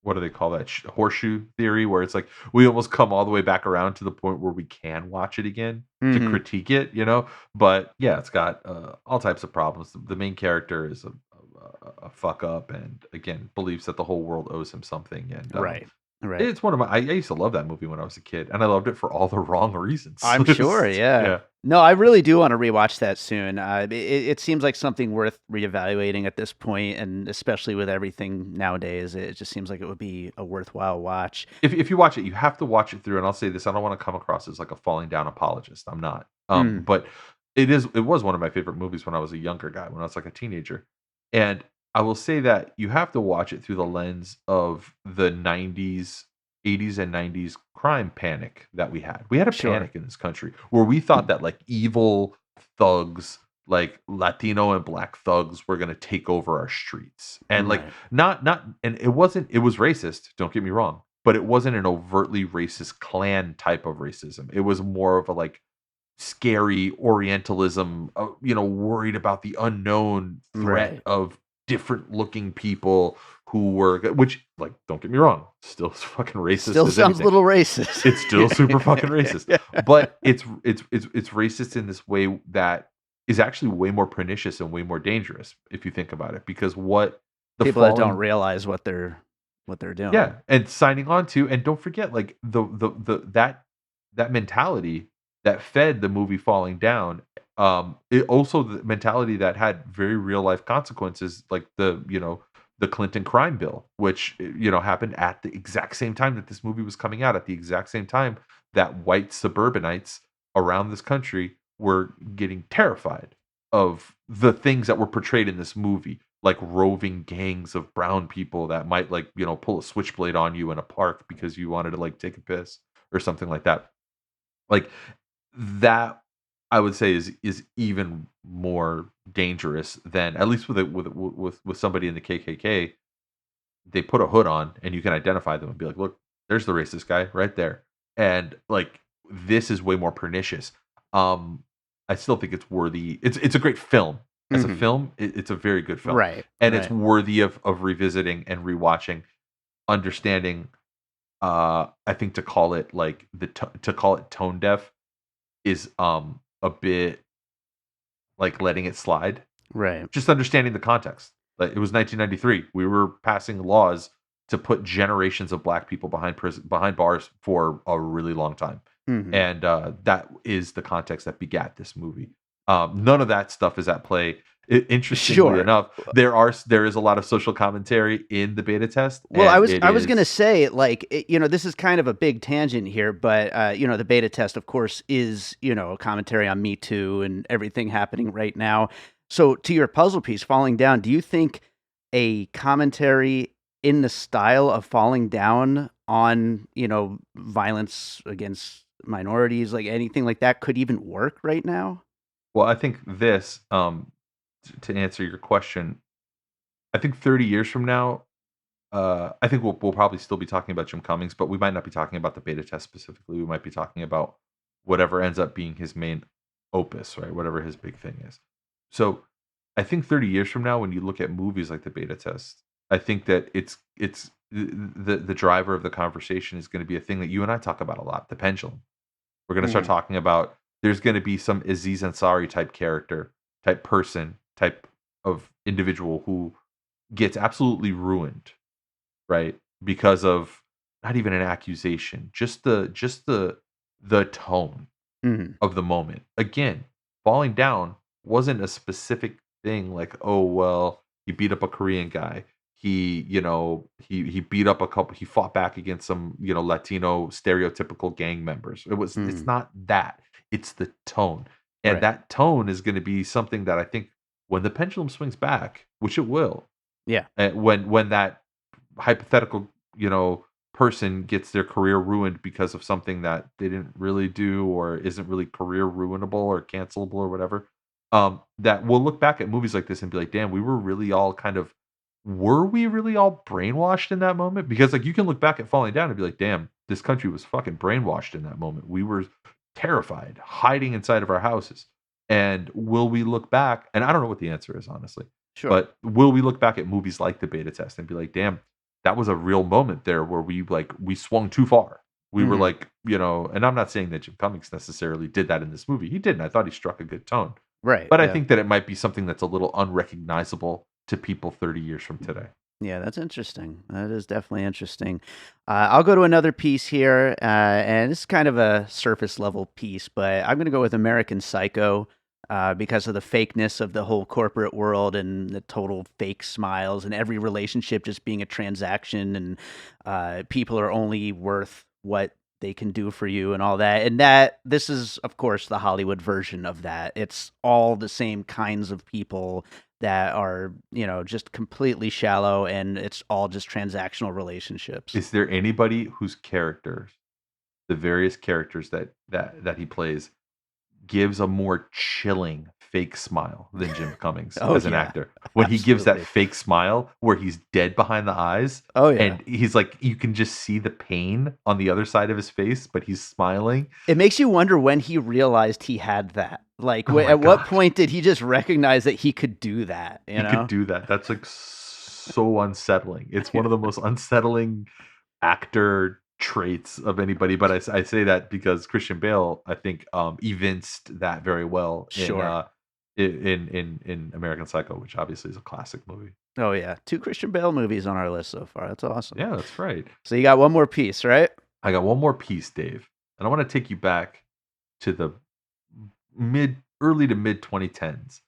[SPEAKER 2] what do they call that, horseshoe theory, where it's like we almost come all the way back around to the point where we can watch it again to
[SPEAKER 1] Hmm.
[SPEAKER 2] critique it, but yeah, it's got all types of problems. The main character is a fuck up, and again believes that the whole world owes him something, and
[SPEAKER 1] Right. Right.
[SPEAKER 2] it's one of my. I used to love that movie when I was a kid, and I loved it for all the wrong reasons.
[SPEAKER 1] I'm sure, yeah.
[SPEAKER 2] Yeah.
[SPEAKER 1] No, I really do want to rewatch that soon. It seems like something worth reevaluating at this point, and especially with everything nowadays, it just seems like it would be a worthwhile watch.
[SPEAKER 2] If you watch it, you have to watch it through. And I'll say this: I don't want to come across as like a falling down apologist. I'm not.
[SPEAKER 1] Mm,
[SPEAKER 2] But it was one of my favorite movies when I was a younger guy, when I was like a teenager. And I will say that you have to watch it through the lens of the '90s, '80s, and '90s crime panic that we had. We had a
[SPEAKER 1] sure.
[SPEAKER 2] panic in this country where we thought that like evil thugs, like Latino and black thugs, were going to take over our streets, and like
[SPEAKER 1] Right.
[SPEAKER 2] not and it wasn't. It was racist. Don't get me wrong, but it wasn't an overtly racist Klan type of racism. It was more of a like scary Orientalism, worried about the unknown threat
[SPEAKER 1] Right.
[SPEAKER 2] of different looking people who were, which, like, don't get me wrong, still as fucking racist
[SPEAKER 1] Still
[SPEAKER 2] as
[SPEAKER 1] sounds a
[SPEAKER 2] anything.
[SPEAKER 1] little racist.
[SPEAKER 2] It's still super fucking racist, but it's racist in this way that is actually way more pernicious and way more dangerous if you think about it, because what the
[SPEAKER 1] People that don't
[SPEAKER 2] falling,
[SPEAKER 1] realize what they're
[SPEAKER 2] yeah,
[SPEAKER 1] doing.
[SPEAKER 2] and signing on to, and don't forget, like that mentality that fed the movie Falling Down. It also the mentality that had very real life consequences, like the Clinton crime bill, which happened at the exact same time that this movie was coming out, at the exact same time that white suburbanites around this country were getting terrified of the things that were portrayed in this movie, like roving gangs of brown people that might, like, pull a switchblade on you in a park because you wanted to like take a piss or something like that. Like, that, I would say, is even more dangerous than, at least with somebody in the KKK. They put a hood on and you can identify them and be like, look, there's the racist guy right there. And like, this is way more pernicious. Um, I still think it's worthy. It's a great film. As a
[SPEAKER 1] Mhm.
[SPEAKER 2] film, it's a very good film.
[SPEAKER 1] Right.
[SPEAKER 2] And it's
[SPEAKER 1] Right.
[SPEAKER 2] worthy of revisiting and rewatching, understanding. I think to call it like to call it tone deaf is a bit like letting it slide.
[SPEAKER 1] Right.
[SPEAKER 2] Just understanding the context. Like, it was 1993. We were passing laws to put generations of black people behind bars for a really long time,
[SPEAKER 1] Mhm.
[SPEAKER 2] and that is the context that begat this movie. None of that stuff is at play. Interestingly
[SPEAKER 1] Sure.
[SPEAKER 2] enough, there is a lot of social commentary in the beta test,
[SPEAKER 1] Well, I
[SPEAKER 2] and
[SPEAKER 1] was
[SPEAKER 2] it
[SPEAKER 1] I was gonna
[SPEAKER 2] is.
[SPEAKER 1] say, like, this is kind of a big tangent here, but the beta test, of course, is a commentary on Me Too and everything happening right now. So, to your puzzle piece, Falling Down, do you think a commentary in the style of Falling Down on violence against minorities, like anything like that, could even work right now?
[SPEAKER 2] Well, I think this, to answer your question, I think 30 years from now, I think we'll probably still be talking about Jim Cummings, but we might not be talking about the beta test specifically. We might be talking about whatever ends up being his main opus, right? Whatever his big thing is. So I think 30 years from now, when you look at movies like the beta test, I think that it's the driver of the conversation is going to be a thing that you and I talk about a lot: the pendulum. We're going to start
[SPEAKER 1] Mhm.
[SPEAKER 2] talking about, there's going to be some Aziz Ansari type character, type person, type of individual who gets absolutely ruined, right? Because of not even an accusation, just the tone
[SPEAKER 1] Mhm.
[SPEAKER 2] of the moment. Again, falling down wasn't a specific thing like, oh well, he beat up a Korean guy. He beat up a couple, he fought back against some, Latino stereotypical gang members. It's
[SPEAKER 1] Mhm.
[SPEAKER 2] not that. It's the tone. And
[SPEAKER 1] Right.
[SPEAKER 2] that tone is going to be something that I think, when the pendulum swings back, which it will,
[SPEAKER 1] Yeah.
[SPEAKER 2] when that hypothetical person gets their career ruined because of something that they didn't really do or isn't really career ruinable or cancelable or whatever. That we'll look back at movies like this and be like, damn, were we really all brainwashed in that moment? Because like you can look back at Falling Down and be like, damn, this country was fucking brainwashed in that moment. We were terrified, hiding inside of our houses. And will we look back? And I don't know what the answer is, honestly.
[SPEAKER 1] Sure.
[SPEAKER 2] But will we look back at movies like the Beta Test and be like, damn, that was a real moment there where we swung too far. We were
[SPEAKER 1] Mhm.
[SPEAKER 2] like, and I'm not saying that Jim Cummings necessarily did that in this movie. He didn't. I thought he struck a good tone.
[SPEAKER 1] Right.
[SPEAKER 2] But I
[SPEAKER 1] Yeah.
[SPEAKER 2] think that it might be something that's a little unrecognizable to people 30 years from today.
[SPEAKER 1] Yeah, that's interesting. That is definitely interesting. I'll go to another piece here, and it's kind of a surface level piece, but I'm going to go with American Psycho because of the fakeness of the whole corporate world and the total fake smiles and every relationship just being a transaction, and people are only worth what they can do for you and all that. And that this is, of course, the Hollywood version of that. It's all the same kinds of people that are, just completely shallow, and it's all just transactional relationships.
[SPEAKER 2] Is there anybody whose characters, the various characters that he plays, gives a more chilling fake smile than Jim Cummings
[SPEAKER 1] Oh
[SPEAKER 2] as an
[SPEAKER 1] yeah,
[SPEAKER 2] actor? When he gives that
[SPEAKER 1] absolutely.
[SPEAKER 2] fake smile where he's dead behind the eyes
[SPEAKER 1] Oh yeah.
[SPEAKER 2] and he's like you can just see the pain on the other side of his face, but he's smiling.
[SPEAKER 1] It makes you wonder when he realized he had that. Like,
[SPEAKER 2] Oh my
[SPEAKER 1] at what
[SPEAKER 2] god.
[SPEAKER 1] point did he just recognize that he could do that? You
[SPEAKER 2] He could
[SPEAKER 1] know?
[SPEAKER 2] do that. That's like so unsettling. It's one of the most unsettling actor traits of anybody. But I say that because Christian Bale, I think, evinced that very well
[SPEAKER 1] Sure.
[SPEAKER 2] in American Psycho, which obviously is a classic movie.
[SPEAKER 1] Oh yeah, 2 Christian Bale movies on our list so far. That's awesome.
[SPEAKER 2] Yeah, that's right.
[SPEAKER 1] So you got one more piece, right?
[SPEAKER 2] I got one more piece, Dave, and I want to take you back to the early to mid 2010s,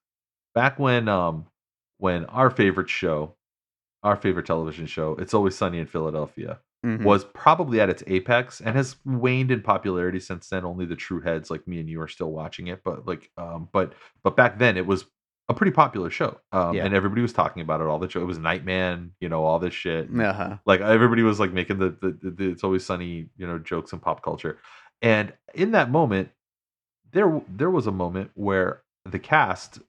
[SPEAKER 2] back when our favorite television show, It's Always Sunny in Philadelphia,
[SPEAKER 1] Mhm.
[SPEAKER 2] was probably at its apex and has waned in popularity since then. Only the true heads like me and you are still watching it, but but back then it was a pretty popular show,
[SPEAKER 1] Yeah.
[SPEAKER 2] and everybody was talking about it all the show. It was Nightman, all this shit, and
[SPEAKER 1] Uh-huh.
[SPEAKER 2] like everybody was like making the It's Always Sunny, jokes in pop culture. And in that moment, there was a moment where the cast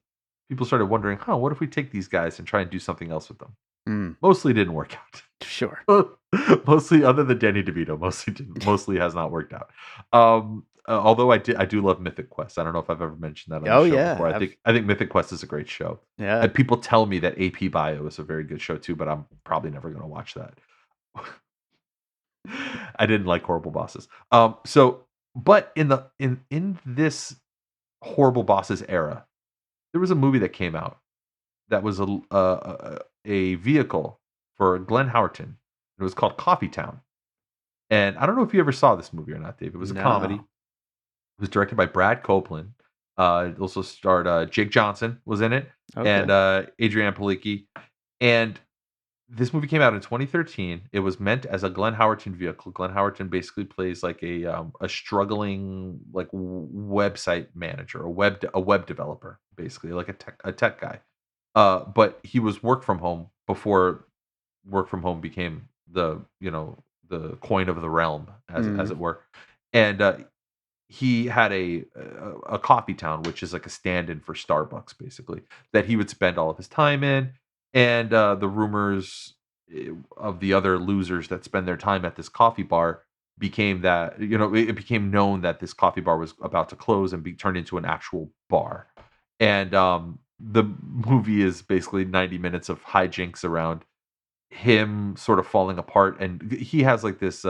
[SPEAKER 2] people started wondering, huh, what if we take these guys and try and do something else with them?
[SPEAKER 1] Mm,
[SPEAKER 2] Mostly didn't work
[SPEAKER 1] sure.
[SPEAKER 2] out. Mostly, other than Danny DeVito, mostly has not worked out. Although I do love Mythic Quest. I don't know if I've ever mentioned that on the
[SPEAKER 1] Oh
[SPEAKER 2] show
[SPEAKER 1] yeah.
[SPEAKER 2] before. I think Mythic Quest is a great show.
[SPEAKER 1] Yeah.
[SPEAKER 2] And people tell me that AP Bio is a very good show too, but I'm probably never going to watch that. I didn't like Horrible Bosses. But in this Horrible Bosses era, there was a movie that came out that was a vehicle for Glenn Howerton. It was called Coffee Town. And I don't know if you ever saw this movie or not, Dave. It was a comedy.
[SPEAKER 1] No.
[SPEAKER 2] It was directed by Brad Copeland. It also starred Jake Johnson was in it, and
[SPEAKER 1] Okay.
[SPEAKER 2] Adrienne Palicki. And this movie came out in 2013. It was meant as a Glenn Howerton vehicle. Glenn Howerton basically plays like a struggling like website manager, a web developer, basically like a tech guy. But he was work from home before work from home became the coin of the realm, as
[SPEAKER 1] Mm.
[SPEAKER 2] it were. And he had a coffee town, which is like a stand-in for Starbucks, basically, that he would spend all of his time in. And the rumors of the other losers that spend their time at this coffee bar became that it became known that this coffee bar was about to close and be turned into an actual bar. And the movie is basically 90 minutes of hijinks around him sort of falling apart, and he has like this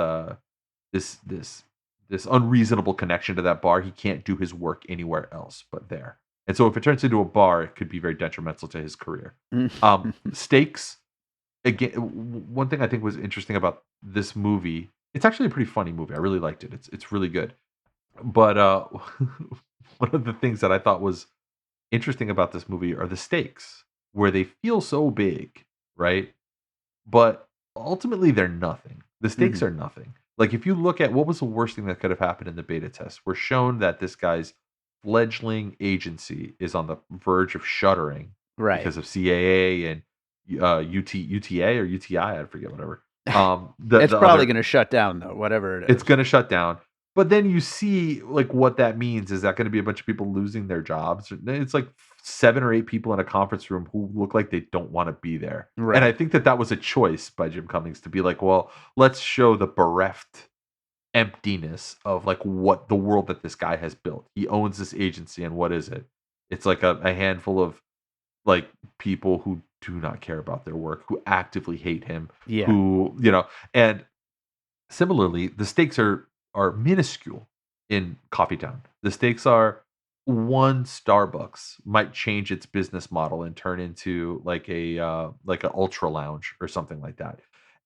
[SPEAKER 2] this this unreasonable connection to that bar. He can't do his work anywhere else but there. And so if it turns into a bar, it could be very detrimental to his career. Stakes again, one thing I think was interesting about this movie, it's actually a pretty funny movie. I really liked it. It's really good. But one of the things that I thought was interesting about this movie are the stakes, where they feel so big, right? But ultimately, they're nothing. The stakes
[SPEAKER 1] Mhm.
[SPEAKER 2] are nothing. Like, if you look at what was the worst thing that could have happened in the beta test, we're shown that this guy's fledgling agency is on the verge of shuttering
[SPEAKER 1] Right.
[SPEAKER 2] because of CAA and UTA or UTI, I forget, whatever.
[SPEAKER 1] It's
[SPEAKER 2] The
[SPEAKER 1] probably
[SPEAKER 2] other
[SPEAKER 1] going to shut down though, whatever it
[SPEAKER 2] it's
[SPEAKER 1] is.
[SPEAKER 2] gonna shut down. But then you see, like, what that means. Is that gonna be a bunch of people losing their jobs? It's like 7 or 8 people in a conference room who look like they don't wanna be there. And I
[SPEAKER 1] Right.
[SPEAKER 2] think that that was a choice by Jim Cummings to be like, "Well, let's show the bereft emptiness of, like, what the world that this guy has built." He owns this agency, and what is it? It's like a handful of, like, people who do not care about their work, who actively hate him,
[SPEAKER 1] Yeah.
[SPEAKER 2] who, and similarly, the stakes are minuscule in Coffeetown. The stakes are one Starbucks might change its business model and turn into like a ultra lounge or something like that.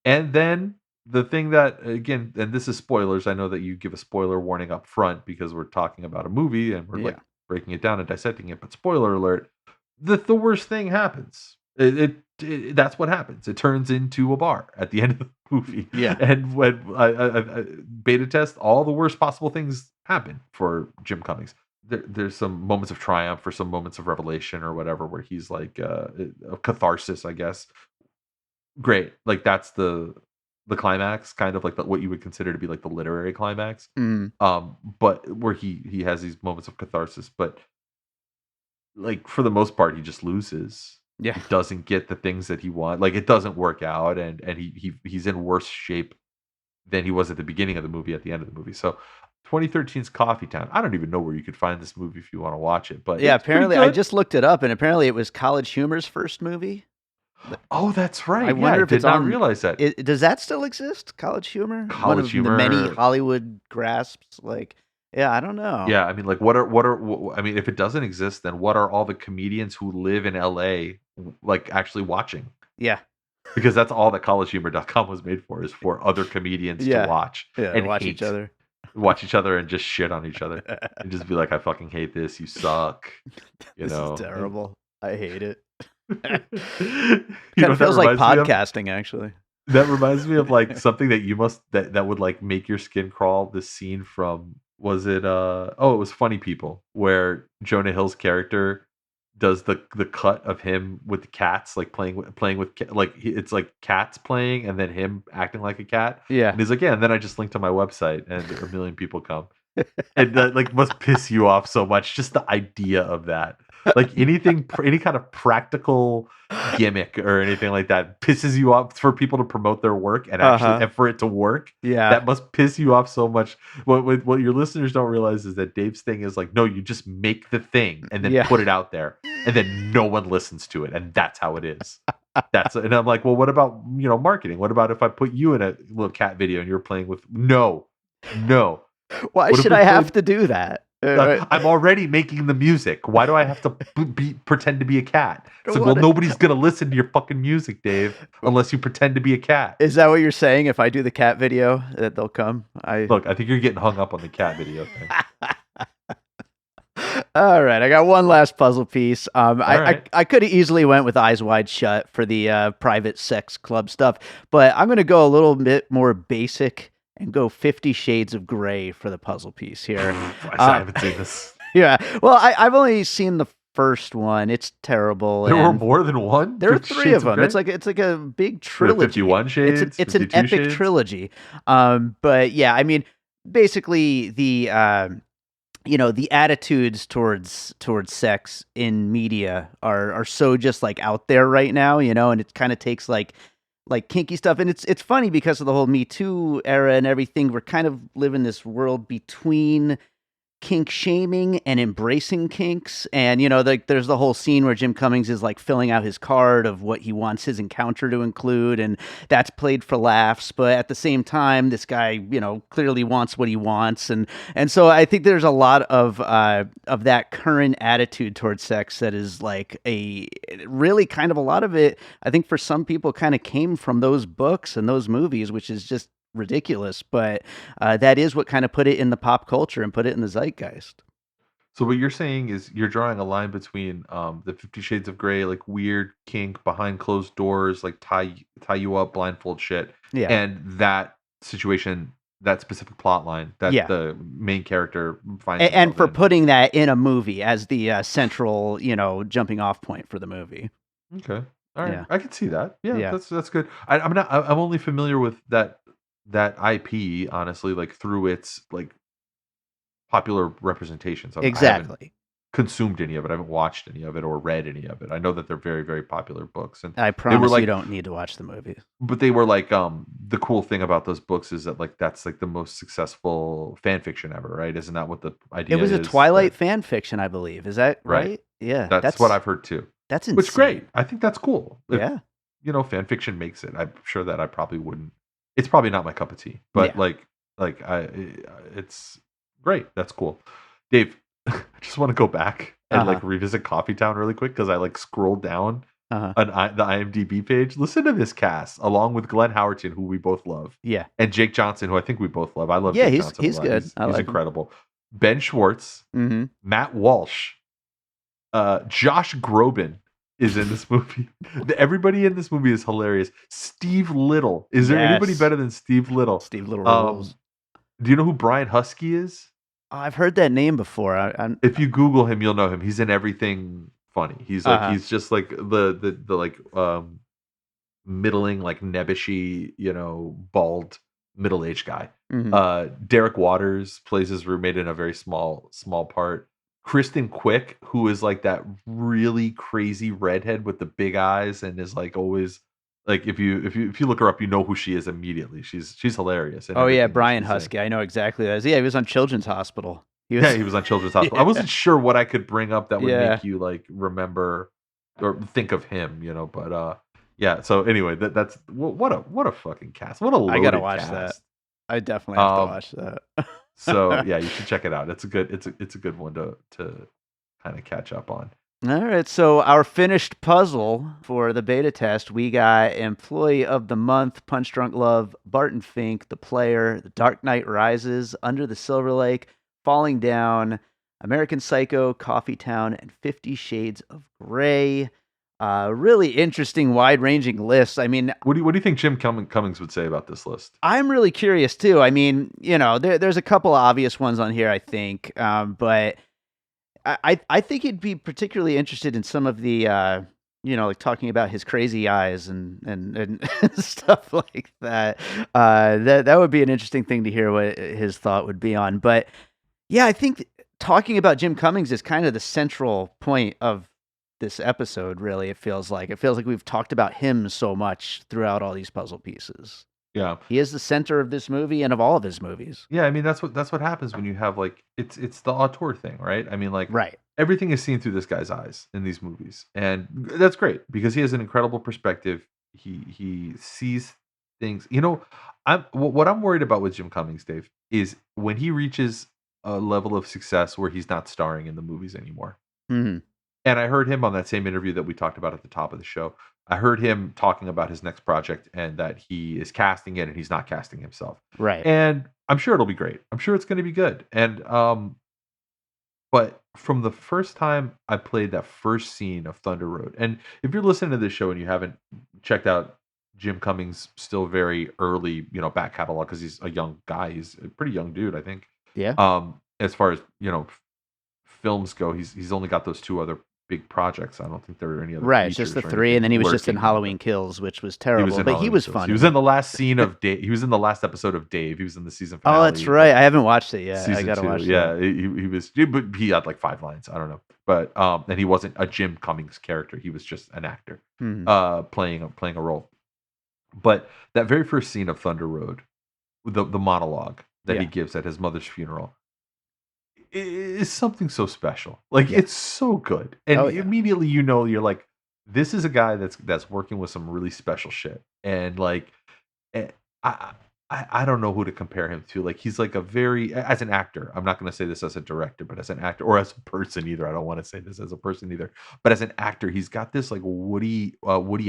[SPEAKER 2] And then the thing that, again, and this is spoilers. I know that you give a spoiler warning up front because we're talking about a movie and we're like
[SPEAKER 1] Yeah.
[SPEAKER 2] breaking it down and dissecting it. But spoiler alert: the worst thing happens. That's what happens. It turns into a bar at the end of the movie,
[SPEAKER 1] Yeah.
[SPEAKER 2] and when I beta test, all the worst possible things happen for Jim Cummings. There's some moments of triumph or some moments of revelation or whatever where he's like a catharsis, I guess. Great, like that's the climax, kind of like what you would consider to be like the literary climax.
[SPEAKER 1] Mm.
[SPEAKER 2] But where he has these moments of catharsis, but like for the most part, he just loses.
[SPEAKER 1] Yeah.
[SPEAKER 2] He doesn't get the things that he wants. Like it doesn't work out, and he's in worse shape than he was at the beginning of the movie, at the end of the movie. So 2013's Coffee Town. I don't even know where you could find this movie if you want to watch it, but
[SPEAKER 1] Yeah,
[SPEAKER 2] it's pretty
[SPEAKER 1] apparently I
[SPEAKER 2] good.
[SPEAKER 1] just looked it up and apparently it was College Humor's first movie. But
[SPEAKER 2] Oh, that's
[SPEAKER 1] I
[SPEAKER 2] right. Yeah, I
[SPEAKER 1] wonder if
[SPEAKER 2] did
[SPEAKER 1] it's
[SPEAKER 2] not
[SPEAKER 1] on
[SPEAKER 2] realize that.
[SPEAKER 1] does that still exist? College Humor? One
[SPEAKER 2] College
[SPEAKER 1] of the many
[SPEAKER 2] Humor.
[SPEAKER 1] Hollywood grasps yeah, I don't know.
[SPEAKER 2] Yeah, I mean, like, I mean, if it doesn't exist, then what are all the comedians who live in LA like actually watching?
[SPEAKER 1] Yeah.
[SPEAKER 2] Because that's all that collegehumor.com was made for, is for other comedians to
[SPEAKER 1] Yeah.
[SPEAKER 2] watch
[SPEAKER 1] Yeah,
[SPEAKER 2] and
[SPEAKER 1] watch each
[SPEAKER 2] hate.
[SPEAKER 1] other.
[SPEAKER 2] Watch each other and just shit on each other and just be like, "I fucking hate this. You suck." You
[SPEAKER 1] This is
[SPEAKER 2] know?
[SPEAKER 1] terrible. I hate it.
[SPEAKER 2] You
[SPEAKER 1] Kind
[SPEAKER 2] know
[SPEAKER 1] of
[SPEAKER 2] what that
[SPEAKER 1] feels like
[SPEAKER 2] reminds me of?
[SPEAKER 1] podcasting, actually.
[SPEAKER 2] That reminds me of, like, something that you must that would, like, make your skin crawl. This scene from, was it, oh, it was Funny People, where Jonah Hill's character does the cut of him with the cats, like, playing with like, it's like cats playing and then him acting like a cat,
[SPEAKER 1] Yeah.
[SPEAKER 2] and he's like, "Yeah, and then I just link to my website and a million people come." And that, like, must piss you off so much, just the idea of that. Like, any kind of practical gimmick or anything like that pisses you off for people to promote their work and actually,
[SPEAKER 1] Uh-huh.
[SPEAKER 2] and for it to work,
[SPEAKER 1] Yeah.
[SPEAKER 2] that must piss you off so much. What your listeners don't realize is that Dave's thing is like, no, you just make the thing and then
[SPEAKER 1] Yeah.
[SPEAKER 2] put it out there, and then no one listens to it, and that's how it is. And I'm like, well, what about, marketing? What about if I put you in a little cat video and you're playing with, no, no.
[SPEAKER 1] Why
[SPEAKER 2] What if
[SPEAKER 1] should
[SPEAKER 2] we
[SPEAKER 1] I have
[SPEAKER 2] played,
[SPEAKER 1] to do that?
[SPEAKER 2] I'm already making the music. Why do I have to pretend to be a cat? It's like, well,
[SPEAKER 1] What
[SPEAKER 2] nobody's gonna listen to your fucking music, Dave, unless you pretend to be a cat.
[SPEAKER 1] is that what you're saying? If I do the cat video, that they'll come?
[SPEAKER 2] Look, I think you're getting hung up on the cat video thing.
[SPEAKER 1] All right, I got one last puzzle piece.
[SPEAKER 2] All right.
[SPEAKER 1] I could have easily went with Eyes Wide Shut for the private sex club stuff, but I'm going to go a little bit more basic and go 50 Shades of Grey for the puzzle piece here.
[SPEAKER 2] I haven't seen this.
[SPEAKER 1] Yeah, well, I've only seen the first one. It's terrible.
[SPEAKER 2] There were
[SPEAKER 1] and
[SPEAKER 2] more than one.
[SPEAKER 1] There are
[SPEAKER 2] 50
[SPEAKER 1] three
[SPEAKER 2] Shades
[SPEAKER 1] of them.
[SPEAKER 2] Grey?
[SPEAKER 1] It's like a big
[SPEAKER 2] There are
[SPEAKER 1] trilogy.
[SPEAKER 2] 51 shades.
[SPEAKER 1] It's an
[SPEAKER 2] 52
[SPEAKER 1] epic
[SPEAKER 2] shades.
[SPEAKER 1] trilogy. But yeah, I mean, basically the attitudes towards sex in media are so just like out there right now, and it kind of takes like kinky stuff, and it's funny because of the whole Me Too era and everything. We're kind of living this world between kink shaming and embracing kinks. And there's the whole scene where Jim Cummings is like filling out his card of what he wants his encounter to include, and that's played for laughs, but at the same time this guy clearly wants what he wants. And so I think there's a lot of that current attitude towards sex that is like a really kind of, a lot of it, I think, for some people kind of came from those books and those movies, which is just ridiculous, but that is what kind of put it in the pop culture and put it in the zeitgeist.
[SPEAKER 2] So what you're saying is you're drawing a line between the 50 Shades of Grey, like weird kink behind closed doors, like tie you up, blindfold shit,
[SPEAKER 1] Yeah.
[SPEAKER 2] and that situation, that specific plot line that
[SPEAKER 1] Yeah.
[SPEAKER 2] the main character finds
[SPEAKER 1] And
[SPEAKER 2] himself
[SPEAKER 1] for
[SPEAKER 2] in.
[SPEAKER 1] putting that in a movie as the central, jumping off point for the movie.
[SPEAKER 2] Okay. All right,
[SPEAKER 1] Yeah.
[SPEAKER 2] I can see that. Yeah,
[SPEAKER 1] Yeah.
[SPEAKER 2] that's good. I'm only familiar with that IP honestly, like through its like popular representations. I haven't
[SPEAKER 1] Exactly.
[SPEAKER 2] consumed any of it. I haven't watched any of it or read any of it. I know that they're very, very popular books, and
[SPEAKER 1] I
[SPEAKER 2] they were
[SPEAKER 1] promise you
[SPEAKER 2] like,
[SPEAKER 1] don't need to watch the movie.
[SPEAKER 2] but they were like, the cool thing about those books is that like that's like the most successful fan fiction ever, right? Isn't that what the
[SPEAKER 1] It
[SPEAKER 2] idea
[SPEAKER 1] was a
[SPEAKER 2] is? That
[SPEAKER 1] Twilight fan fiction, I believe. Is that
[SPEAKER 2] right?
[SPEAKER 1] right? Yeah.
[SPEAKER 2] That's what I've heard too.
[SPEAKER 1] That's
[SPEAKER 2] Which great.
[SPEAKER 1] insane.
[SPEAKER 2] I think that's cool. If
[SPEAKER 1] Yeah.
[SPEAKER 2] fan fiction makes it, I'm sure that I probably wouldn't. It's probably not my cup of tea, but
[SPEAKER 1] Yeah.
[SPEAKER 2] it's great. That's cool. Dave, I just want to go back and
[SPEAKER 1] Uh-huh.
[SPEAKER 2] like revisit Coffee Town really quick because I like scrolled down
[SPEAKER 1] Uh-huh.
[SPEAKER 2] the IMDb page. Listen to this cast along with Glenn Howerton, who we both love,
[SPEAKER 1] Yeah.
[SPEAKER 2] and Jake Johnson, who I think we both love. I love
[SPEAKER 1] Yeah,
[SPEAKER 2] Jake Johnson a
[SPEAKER 1] he's
[SPEAKER 2] lot.
[SPEAKER 1] good. I
[SPEAKER 2] He's
[SPEAKER 1] like him.
[SPEAKER 2] incredible. Ben Schwartz,
[SPEAKER 1] Mhm.
[SPEAKER 2] Matt Walsh, Josh Groban is in this movie. Everybody in this movie is hilarious. Steve Little. Is there anybody
[SPEAKER 1] Yes.
[SPEAKER 2] better than Steve Little?
[SPEAKER 1] Steve Little rules.
[SPEAKER 2] Do you know who Brian Husky is?
[SPEAKER 1] Oh, I've heard that name before. I'm
[SPEAKER 2] If you Google him, you'll know him. He's in everything funny. He's like
[SPEAKER 1] Uh-huh.
[SPEAKER 2] he's just like the like middling, like nebbishy, bald middle-aged guy.
[SPEAKER 1] Mhm.
[SPEAKER 2] Derek Waters plays his roommate in a very small part. Kristen Quick, who is like that really crazy redhead with the big eyes and is like always like if you look her up, you know who she is immediately. She's hilarious in
[SPEAKER 1] Oh yeah,
[SPEAKER 2] everything that
[SPEAKER 1] Brian
[SPEAKER 2] she's in.
[SPEAKER 1] Husky. I know exactly who that is. Yeah, he was on Children's Hospital. He
[SPEAKER 2] Yeah,
[SPEAKER 1] was
[SPEAKER 2] he was on Children's Hospital. I
[SPEAKER 1] Yeah.
[SPEAKER 2] wasn't sure what I could bring up that would
[SPEAKER 1] Yeah.
[SPEAKER 2] make you like remember or think of him, but yeah. So anyway, that's what a fucking cast. What a
[SPEAKER 1] I gotta
[SPEAKER 2] loaded
[SPEAKER 1] watch that.
[SPEAKER 2] cast.
[SPEAKER 1] I definitely have to
[SPEAKER 2] Um,
[SPEAKER 1] watch that.
[SPEAKER 2] so yeah, you should check it out. It's a good one to kind of catch up on.
[SPEAKER 1] All right, so our finished puzzle for the beta test, we got Employee of the Month, Punch Drunk Love, Barton Fink, The Player, The Dark Knight Rises, Under the Silver Lake, Falling Down, American Psycho, Coffee Town, and 50 Shades of Grey. Really interesting, wide-ranging list. I mean,
[SPEAKER 2] What do you think Jim Cummings would say about this list?
[SPEAKER 1] I'm really curious too. I mean, there's a couple of obvious ones on here, I think, but I think he'd be particularly interested in some of the like talking about his crazy eyes and stuff like that. That would be an interesting thing to hear what his thought would be on. But yeah, I think talking about Jim Cummings is kind of the central point of this episode. Really, it feels like we've talked about him so much throughout all these puzzle pieces.
[SPEAKER 2] Yeah.
[SPEAKER 1] He is the center of this movie and of all of his movies.
[SPEAKER 2] Yeah, I mean that's what happens when you have like it's the auteur thing, right? I mean like
[SPEAKER 1] Right.
[SPEAKER 2] everything is seen through this guy's eyes in these movies. And that's great because he has an incredible perspective. He sees things. What I'm worried about with Jim Cummings, Dave, is when he reaches a level of success where he's not starring in the movies anymore.
[SPEAKER 1] Mhm.
[SPEAKER 2] And I heard him on that same interview that we talked about at the top of the show. I heard him talking about his next project and that he is casting it and he's not casting himself.
[SPEAKER 1] Right.
[SPEAKER 2] And I'm sure it'll be great. I'm sure it's going to be good. And but from the first time I played that first scene of Thunder Road, and if you're listening to this show and you haven't checked out Jim Cummings' still very early, back catalog because he's a young guy, he's a pretty young dude, I think.
[SPEAKER 1] Yeah.
[SPEAKER 2] As far as films go, he's only got those two other big projects. I don't think there are any other
[SPEAKER 1] Right, it's just the
[SPEAKER 2] features or
[SPEAKER 1] 3, and then he
[SPEAKER 2] anything
[SPEAKER 1] was just in
[SPEAKER 2] lurking,
[SPEAKER 1] Halloween Kills, which was
[SPEAKER 2] He
[SPEAKER 1] terrible,
[SPEAKER 2] was in
[SPEAKER 1] but he
[SPEAKER 2] Halloween
[SPEAKER 1] was
[SPEAKER 2] Kills.
[SPEAKER 1] fun
[SPEAKER 2] He was in the last scene of Dave. He was in the last episode of Dave. He was in the season
[SPEAKER 1] Oh,
[SPEAKER 2] finale.
[SPEAKER 1] that's right. I haven't watched it yet. I
[SPEAKER 2] Season
[SPEAKER 1] gotta
[SPEAKER 2] 2.
[SPEAKER 1] watch
[SPEAKER 2] Yeah,
[SPEAKER 1] that.
[SPEAKER 2] he was, but he had like 5 lines. I don't know, but and he wasn't a Jim Cummings character. He was just an actor,
[SPEAKER 1] Mhm.
[SPEAKER 2] playing a role. But that very first scene of Thunder Road, the monologue that he
[SPEAKER 1] Yeah.
[SPEAKER 2] gives at his mother's funeral, is something so special. Like
[SPEAKER 1] Yeah.
[SPEAKER 2] it's so good, and
[SPEAKER 1] Oh, yeah.
[SPEAKER 2] immediately you're like, this is a guy that's working with some really special shit, and like, eh, I I don't know who to compare him to. Like he's like a very as an actor. I'm not going to say this as a director, but as an actor or as a person either. I don't want to say this as a person either. But as an actor, he's got this like Woody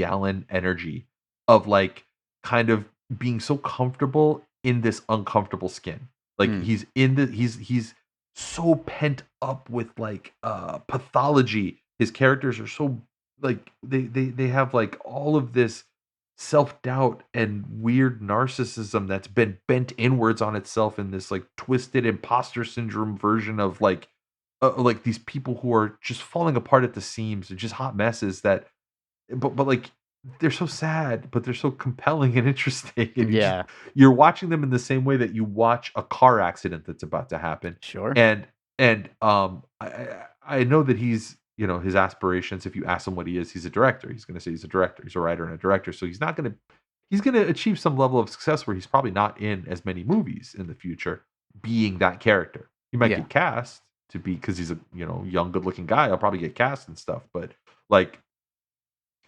[SPEAKER 2] Allen energy of like kind of being so comfortable in this uncomfortable skin. Like
[SPEAKER 1] Mm.
[SPEAKER 2] he's so pent up with like pathology. His characters are so like they have like all of this self-doubt and weird narcissism that's been bent inwards on itself in this like twisted imposter syndrome version of like these people who are just falling apart at the seams and just hot messes that but like they're so sad, but they're so compelling and interesting, and
[SPEAKER 1] Yeah,
[SPEAKER 2] you're watching them in the same way that you watch a car accident that's about to happen.
[SPEAKER 1] sure.
[SPEAKER 2] And I know that he's, his aspirations, if you ask him what he is, he's a director. He's gonna say he's a director. He's a writer and a director. So he's gonna achieve some level of success where he's probably not in as many movies in the future being that character. He might
[SPEAKER 1] Yeah.
[SPEAKER 2] get cast to be because he's a, young, good-looking guy. He'll probably get cast and stuff, but, like,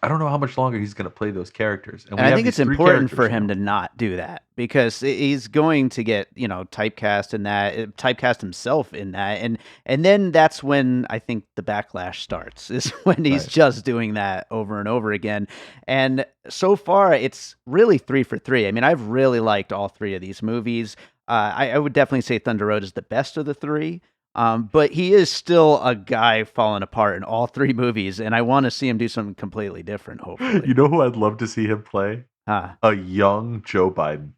[SPEAKER 2] I don't know how much longer he's gonna play those characters, and
[SPEAKER 1] And
[SPEAKER 2] we
[SPEAKER 1] I
[SPEAKER 2] have
[SPEAKER 1] think it's
[SPEAKER 2] these 3
[SPEAKER 1] important for
[SPEAKER 2] characters
[SPEAKER 1] him
[SPEAKER 2] now.
[SPEAKER 1] to not do that because he's going to get, typecast in that, typecast himself in that. And then that's when I think the backlash starts is when he's
[SPEAKER 2] Right.
[SPEAKER 1] just doing that over and over again. And so far it's really 3 for 3. I mean, I've really liked all 3 of these movies. I would definitely say Thunder Road is the best of the 3. But he is still a guy falling apart in all 3 movies, and I wanna see him do something completely different, hopefully.
[SPEAKER 2] You know who I'd love to see him play?
[SPEAKER 1] Huh.
[SPEAKER 2] A young Joe Biden.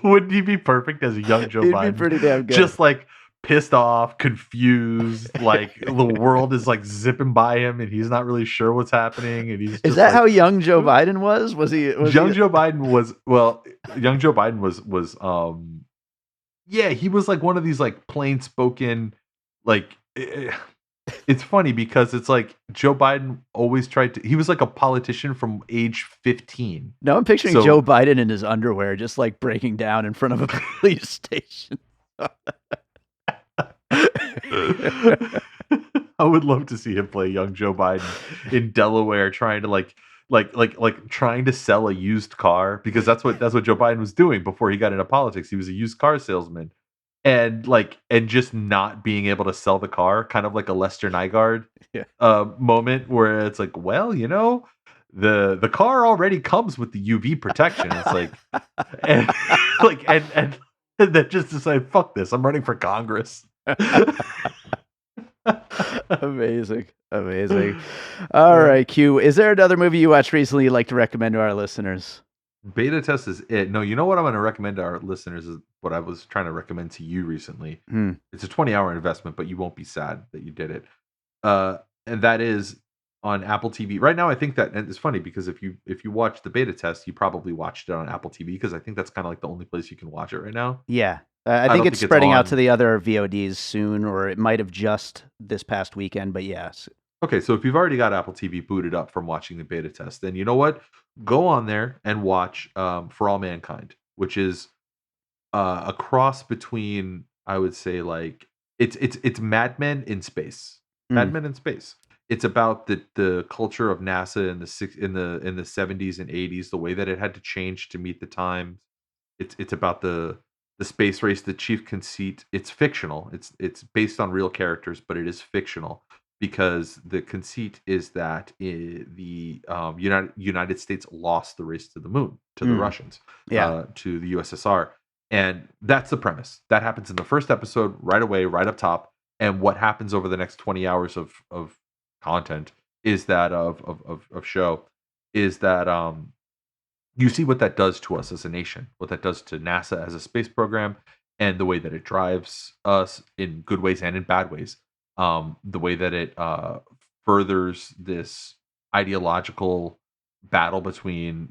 [SPEAKER 2] Wouldn't he be perfect as a young Joe
[SPEAKER 1] He'd be
[SPEAKER 2] Biden?
[SPEAKER 1] pretty damn good.
[SPEAKER 2] Just, like, pissed off, confused, like, the world is, like, zipping by him, and he's not really sure what's happening, and he's
[SPEAKER 1] Is
[SPEAKER 2] just
[SPEAKER 1] that
[SPEAKER 2] like
[SPEAKER 1] how young Joe Biden was? Was he
[SPEAKER 2] young Joe Biden was well, young Joe Biden was, yeah, he was, like, one of these, like, plain spoken, like, it's funny because it's like Joe Biden always tried to he was like a politician from age 15.
[SPEAKER 1] No, I'm picturing Joe
[SPEAKER 2] So
[SPEAKER 1] Biden in his underwear just, like, breaking down in front of a police station.
[SPEAKER 2] I would love to see him play young Joe Biden in Delaware trying to trying to sell a used car because that's what Joe Biden was doing before he got into politics. He was a used car salesman and just not being able to sell the car, kind of like a Lester Nygaard
[SPEAKER 1] Yeah.
[SPEAKER 2] moment where it's like, well, the car already comes with the UV protection. It's like and and then just decide, fuck this, I'm running for Congress.
[SPEAKER 1] Amazing, amazing. Alright, Q, is there another movie you watched recently you'd like to recommend to our listeners?
[SPEAKER 2] Beta test is it. No, you know what I'm going to recommend to our listeners is what I was trying to recommend to you recently.
[SPEAKER 1] Hmm.
[SPEAKER 2] It's a 20-hour investment, but you won't be sad that you did it. And that is on Apple TV. Right now I think that, and it's funny because if you watch the beta test, you probably watched it on Apple TV because I think that's kind of like the only place you can watch it right now.
[SPEAKER 1] Yeah. I
[SPEAKER 2] I
[SPEAKER 1] think
[SPEAKER 2] don't
[SPEAKER 1] it's
[SPEAKER 2] think it's
[SPEAKER 1] spreading out to
[SPEAKER 2] on.
[SPEAKER 1] the other VODs soon, or it might have just this past weekend, but yes.
[SPEAKER 2] Okay, so if you've already got Apple TV booted up from watching the beta test, then you know what? Go on there and watch For All Mankind, which is a cross between, I would say, like it's Mad Men in space.
[SPEAKER 1] Mm,
[SPEAKER 2] Mad Men in space. It's about the culture of NASA in the 70s and 80s, the way that it had to change to meet the times. It's about the space race, the chief conceit. It's fictional. It's based on real characters, but it is fictional because the conceit is that the United States lost the race to the moon to the
[SPEAKER 1] mm,
[SPEAKER 2] Russians,
[SPEAKER 1] yeah.
[SPEAKER 2] to the USSR, and that's the premise. That happens in the first episode right away, right up top. And what happens over the next 20 hours of content is that of show is that you see what that does to us as a nation, what that does to NASA as a space program, and the way that it drives us in good ways and in bad ways. The way that it furthers this ideological battle between,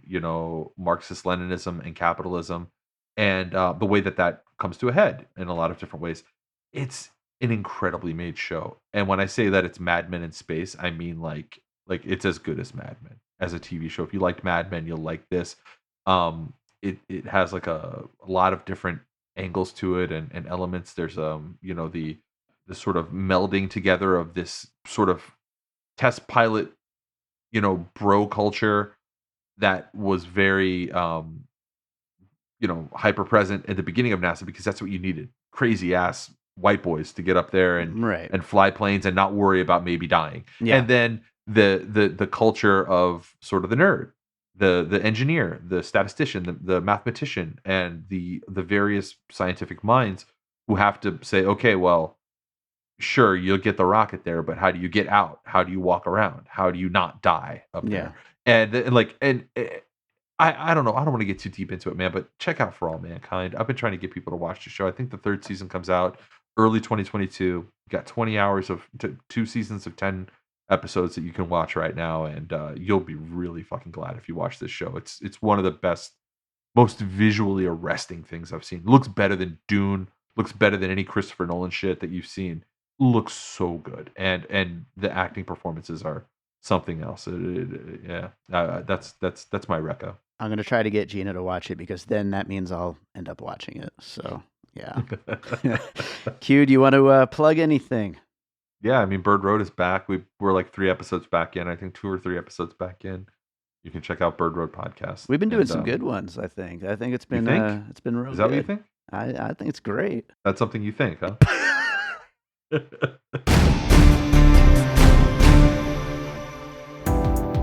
[SPEAKER 2] Marxist Leninism and capitalism, and the way that that comes to a head in a lot of different ways. It's an incredibly made show, and when I say that it's Mad Men in space, I mean like it's as good as Mad Men as a TV show. If you liked Mad Men, you'll like this. It has like a lot of different angles to it and elements. There's the sort of melding together of this sort of test pilot, bro culture that was very hyper present at the beginning of NASA because that's what you needed. Crazy ass white boys to get up there
[SPEAKER 1] Right.
[SPEAKER 2] and fly planes and not worry about maybe dying.
[SPEAKER 1] Yeah.
[SPEAKER 2] And then the culture of sort of the nerd, the engineer, the statistician, the mathematician, and the various scientific minds who have to say, okay, well, sure, you'll get the rocket there, but how do you get out? How do you walk around? How do you not die up
[SPEAKER 1] Yeah.
[SPEAKER 2] there? And I don't know. I don't want to get too deep into it, man. But check out For All Mankind. I've been trying to get people to watch the show. I think the third season comes out early 2022. You got 20 hours of 2 seasons of 10 episodes that you can watch right now, and you'll be really fucking glad if you watch this show. It's one of the best, most visually arresting things I've seen. Looks better than Dune. Looks better than any Christopher Nolan shit that you've seen. Looks so good, and the acting performances are something else. Yeah, that's my reco.
[SPEAKER 1] I'm gonna try to get Gina to watch it because then that means I'll end up watching it. So yeah. Q, do you want to plug anything?
[SPEAKER 2] Yeah, I mean, Bird Road is back. We're like 3 episodes back in. I think 2 or 3 episodes back in. You can check out Bird Road podcast.
[SPEAKER 1] We've been doing some good ones. I think it's been it's been real.
[SPEAKER 2] Is that
[SPEAKER 1] good.
[SPEAKER 2] What you think?
[SPEAKER 1] I think it's great.
[SPEAKER 2] That's something you think, huh?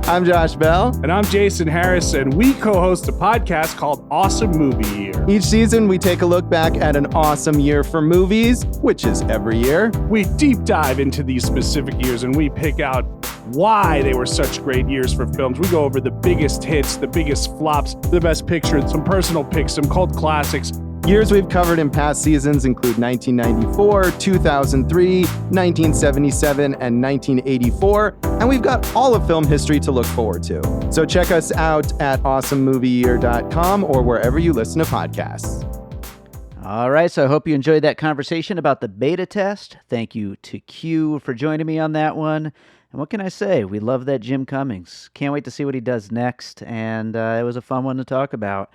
[SPEAKER 3] I'm Josh Bell.
[SPEAKER 4] And I'm Jason Harris, and we co-host a podcast called Awesome Movie Year.
[SPEAKER 3] Each season, we take a look back at an awesome year for movies, which is every year.
[SPEAKER 4] We deep dive into these specific years, and we pick out why they were such great years for films. We go over the biggest hits, the biggest flops, the best picture, some personal picks, some cult classics.
[SPEAKER 3] Years we've covered in past seasons include 1994, 2003, 1977, and 1984, and we've got all of film history to look forward to. So check us out at awesomemovieyear.com or wherever you listen to podcasts.
[SPEAKER 1] All right, so I hope you enjoyed that conversation about the beta test. Thank you to Q for joining me on that one. And what can I say? We love that Jim Cummings. Can't wait to see what he does next, and it was a fun one to talk about.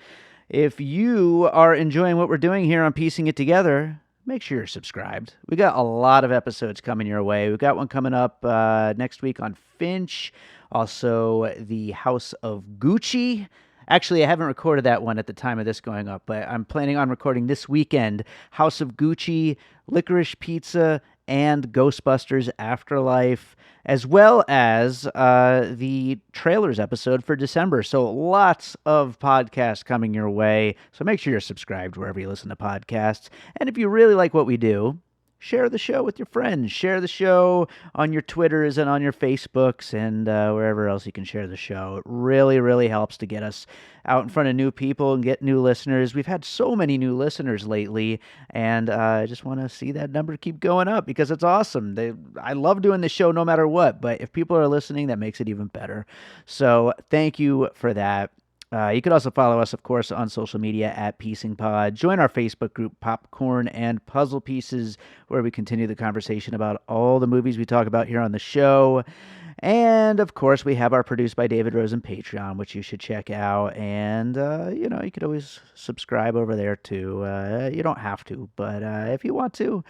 [SPEAKER 1] If you are enjoying what we're doing here on Piecing It Together, make sure you're subscribed. We got a lot of episodes coming your way. We've got one coming up next week on Finch, also the House of Gucci. Actually, I haven't recorded that one at the time of this going up, but I'm planning on recording this weekend House of Gucci, Licorice Pizza, and Ghostbusters Afterlife, as well as the trailers episode for December. So lots of podcasts coming your way. So make sure you're subscribed wherever you listen to podcasts. And if you really like what we do, share the show with your friends. Share the show on your Twitters and on your Facebooks and wherever else you can share the show. It really, really helps to get us out in front of new people and get new listeners. We've had so many new listeners lately, and I just want to see that number keep going up because it's awesome. I love doing this show no matter what, but if people are listening, that makes it even better. So thank you for that. You can also follow us, of course, on social media at Piecing Pod. Join our Facebook group, Popcorn and Puzzle Pieces, where we continue the conversation about all the movies we talk about here on the show. And, of course, we have our Produced by David Rosen Patreon, which you should check out. And, you could always subscribe over there, too. You don't have to, but if you want to,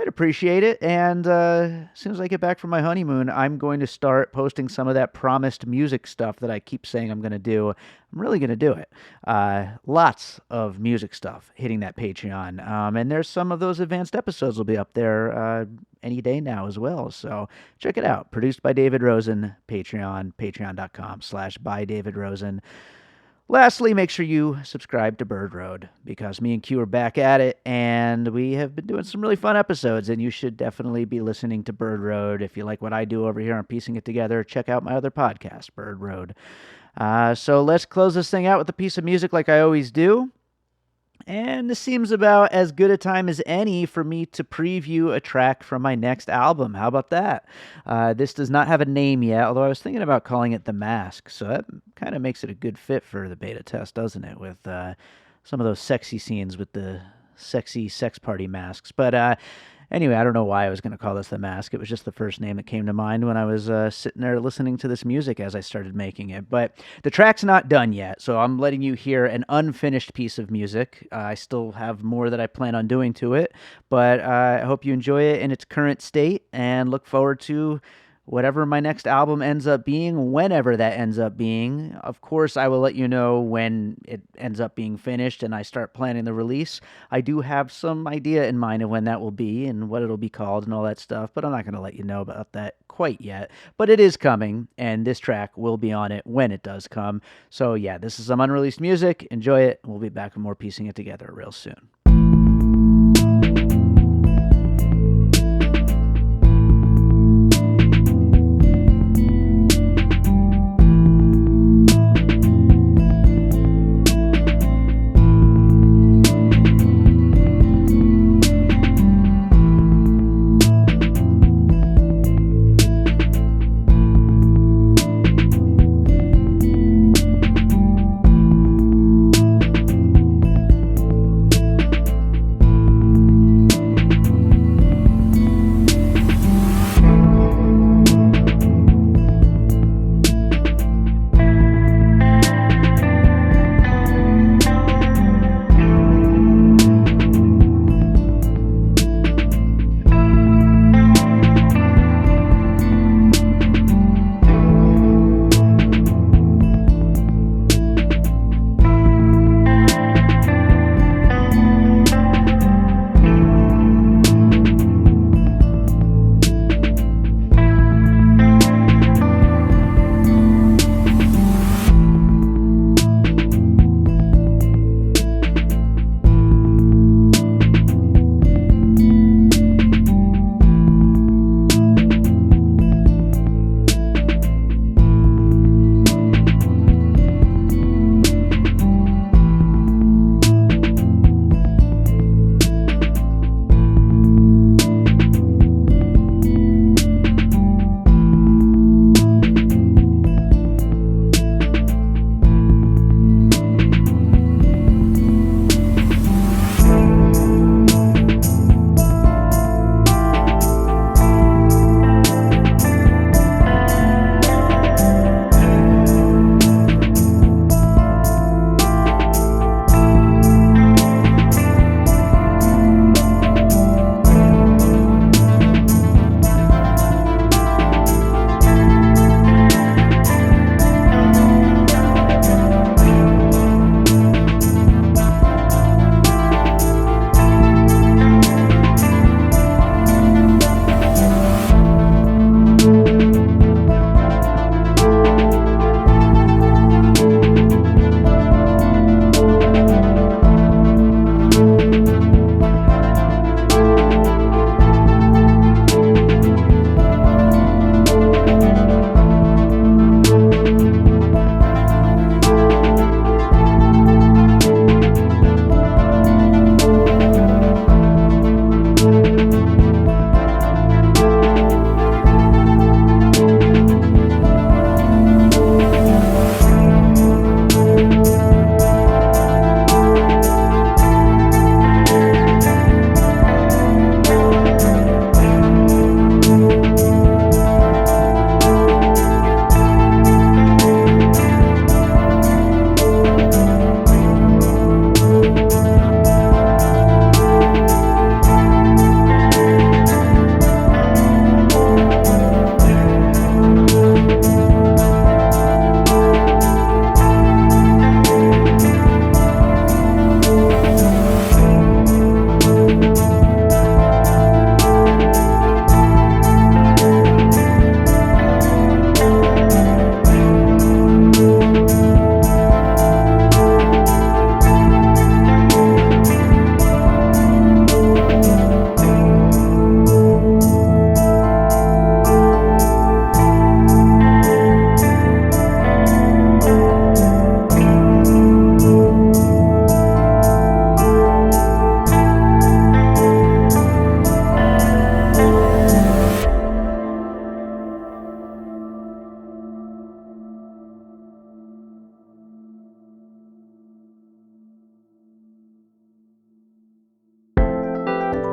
[SPEAKER 1] I'd appreciate it. And as soon as I get back from my honeymoon, I'm going to start posting some of that promised music stuff that I keep saying I'm going to do. I'm really going to do it. Lots of music stuff hitting that Patreon. And there's some of those advanced episodes will be up there any day now as well. So check it out. Produced by David Rosen, Patreon, patreon.com/bydavidrosen. Lastly, make sure you subscribe to Bird Road because me and Q are back at it, and we have been doing some really fun episodes, and you should definitely be listening to Bird Road. If you like what I do over here on Piecing It Together, check out my other podcast, Bird Road. So let's close this thing out with a piece of music like I always do. And this seems about as good a time as any for me to preview a track from my next album. How about that? This does not have a name yet, although I was thinking about calling it The Mask. So that kind of makes it a good fit for the beta test, doesn't it? With some of those sexy scenes with the sexy sex party masks. But anyway, I don't know why I was going to call this The Mask. It was just the first name that came to mind when I was sitting there listening to this music as I started making it. But the track's not done yet, so I'm letting you hear an unfinished piece of music. I still have more that I plan on doing to it, but I hope you enjoy it in its current state and look forward to whatever my next album ends up being, whenever that ends up being. Of course, I will let you know when it ends up being finished and I start planning the release. I do have some idea in mind of when that will be and what it'll be called and all that stuff, but I'm not going to let you know about that quite yet. But it is coming, and this track will be on it when it does come. So yeah, this is some unreleased music. Enjoy it. We'll be back with more Piecing It Together real soon.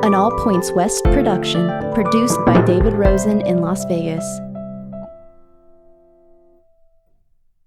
[SPEAKER 5] an All Points West production, produced by David Rosen in Las Vegas.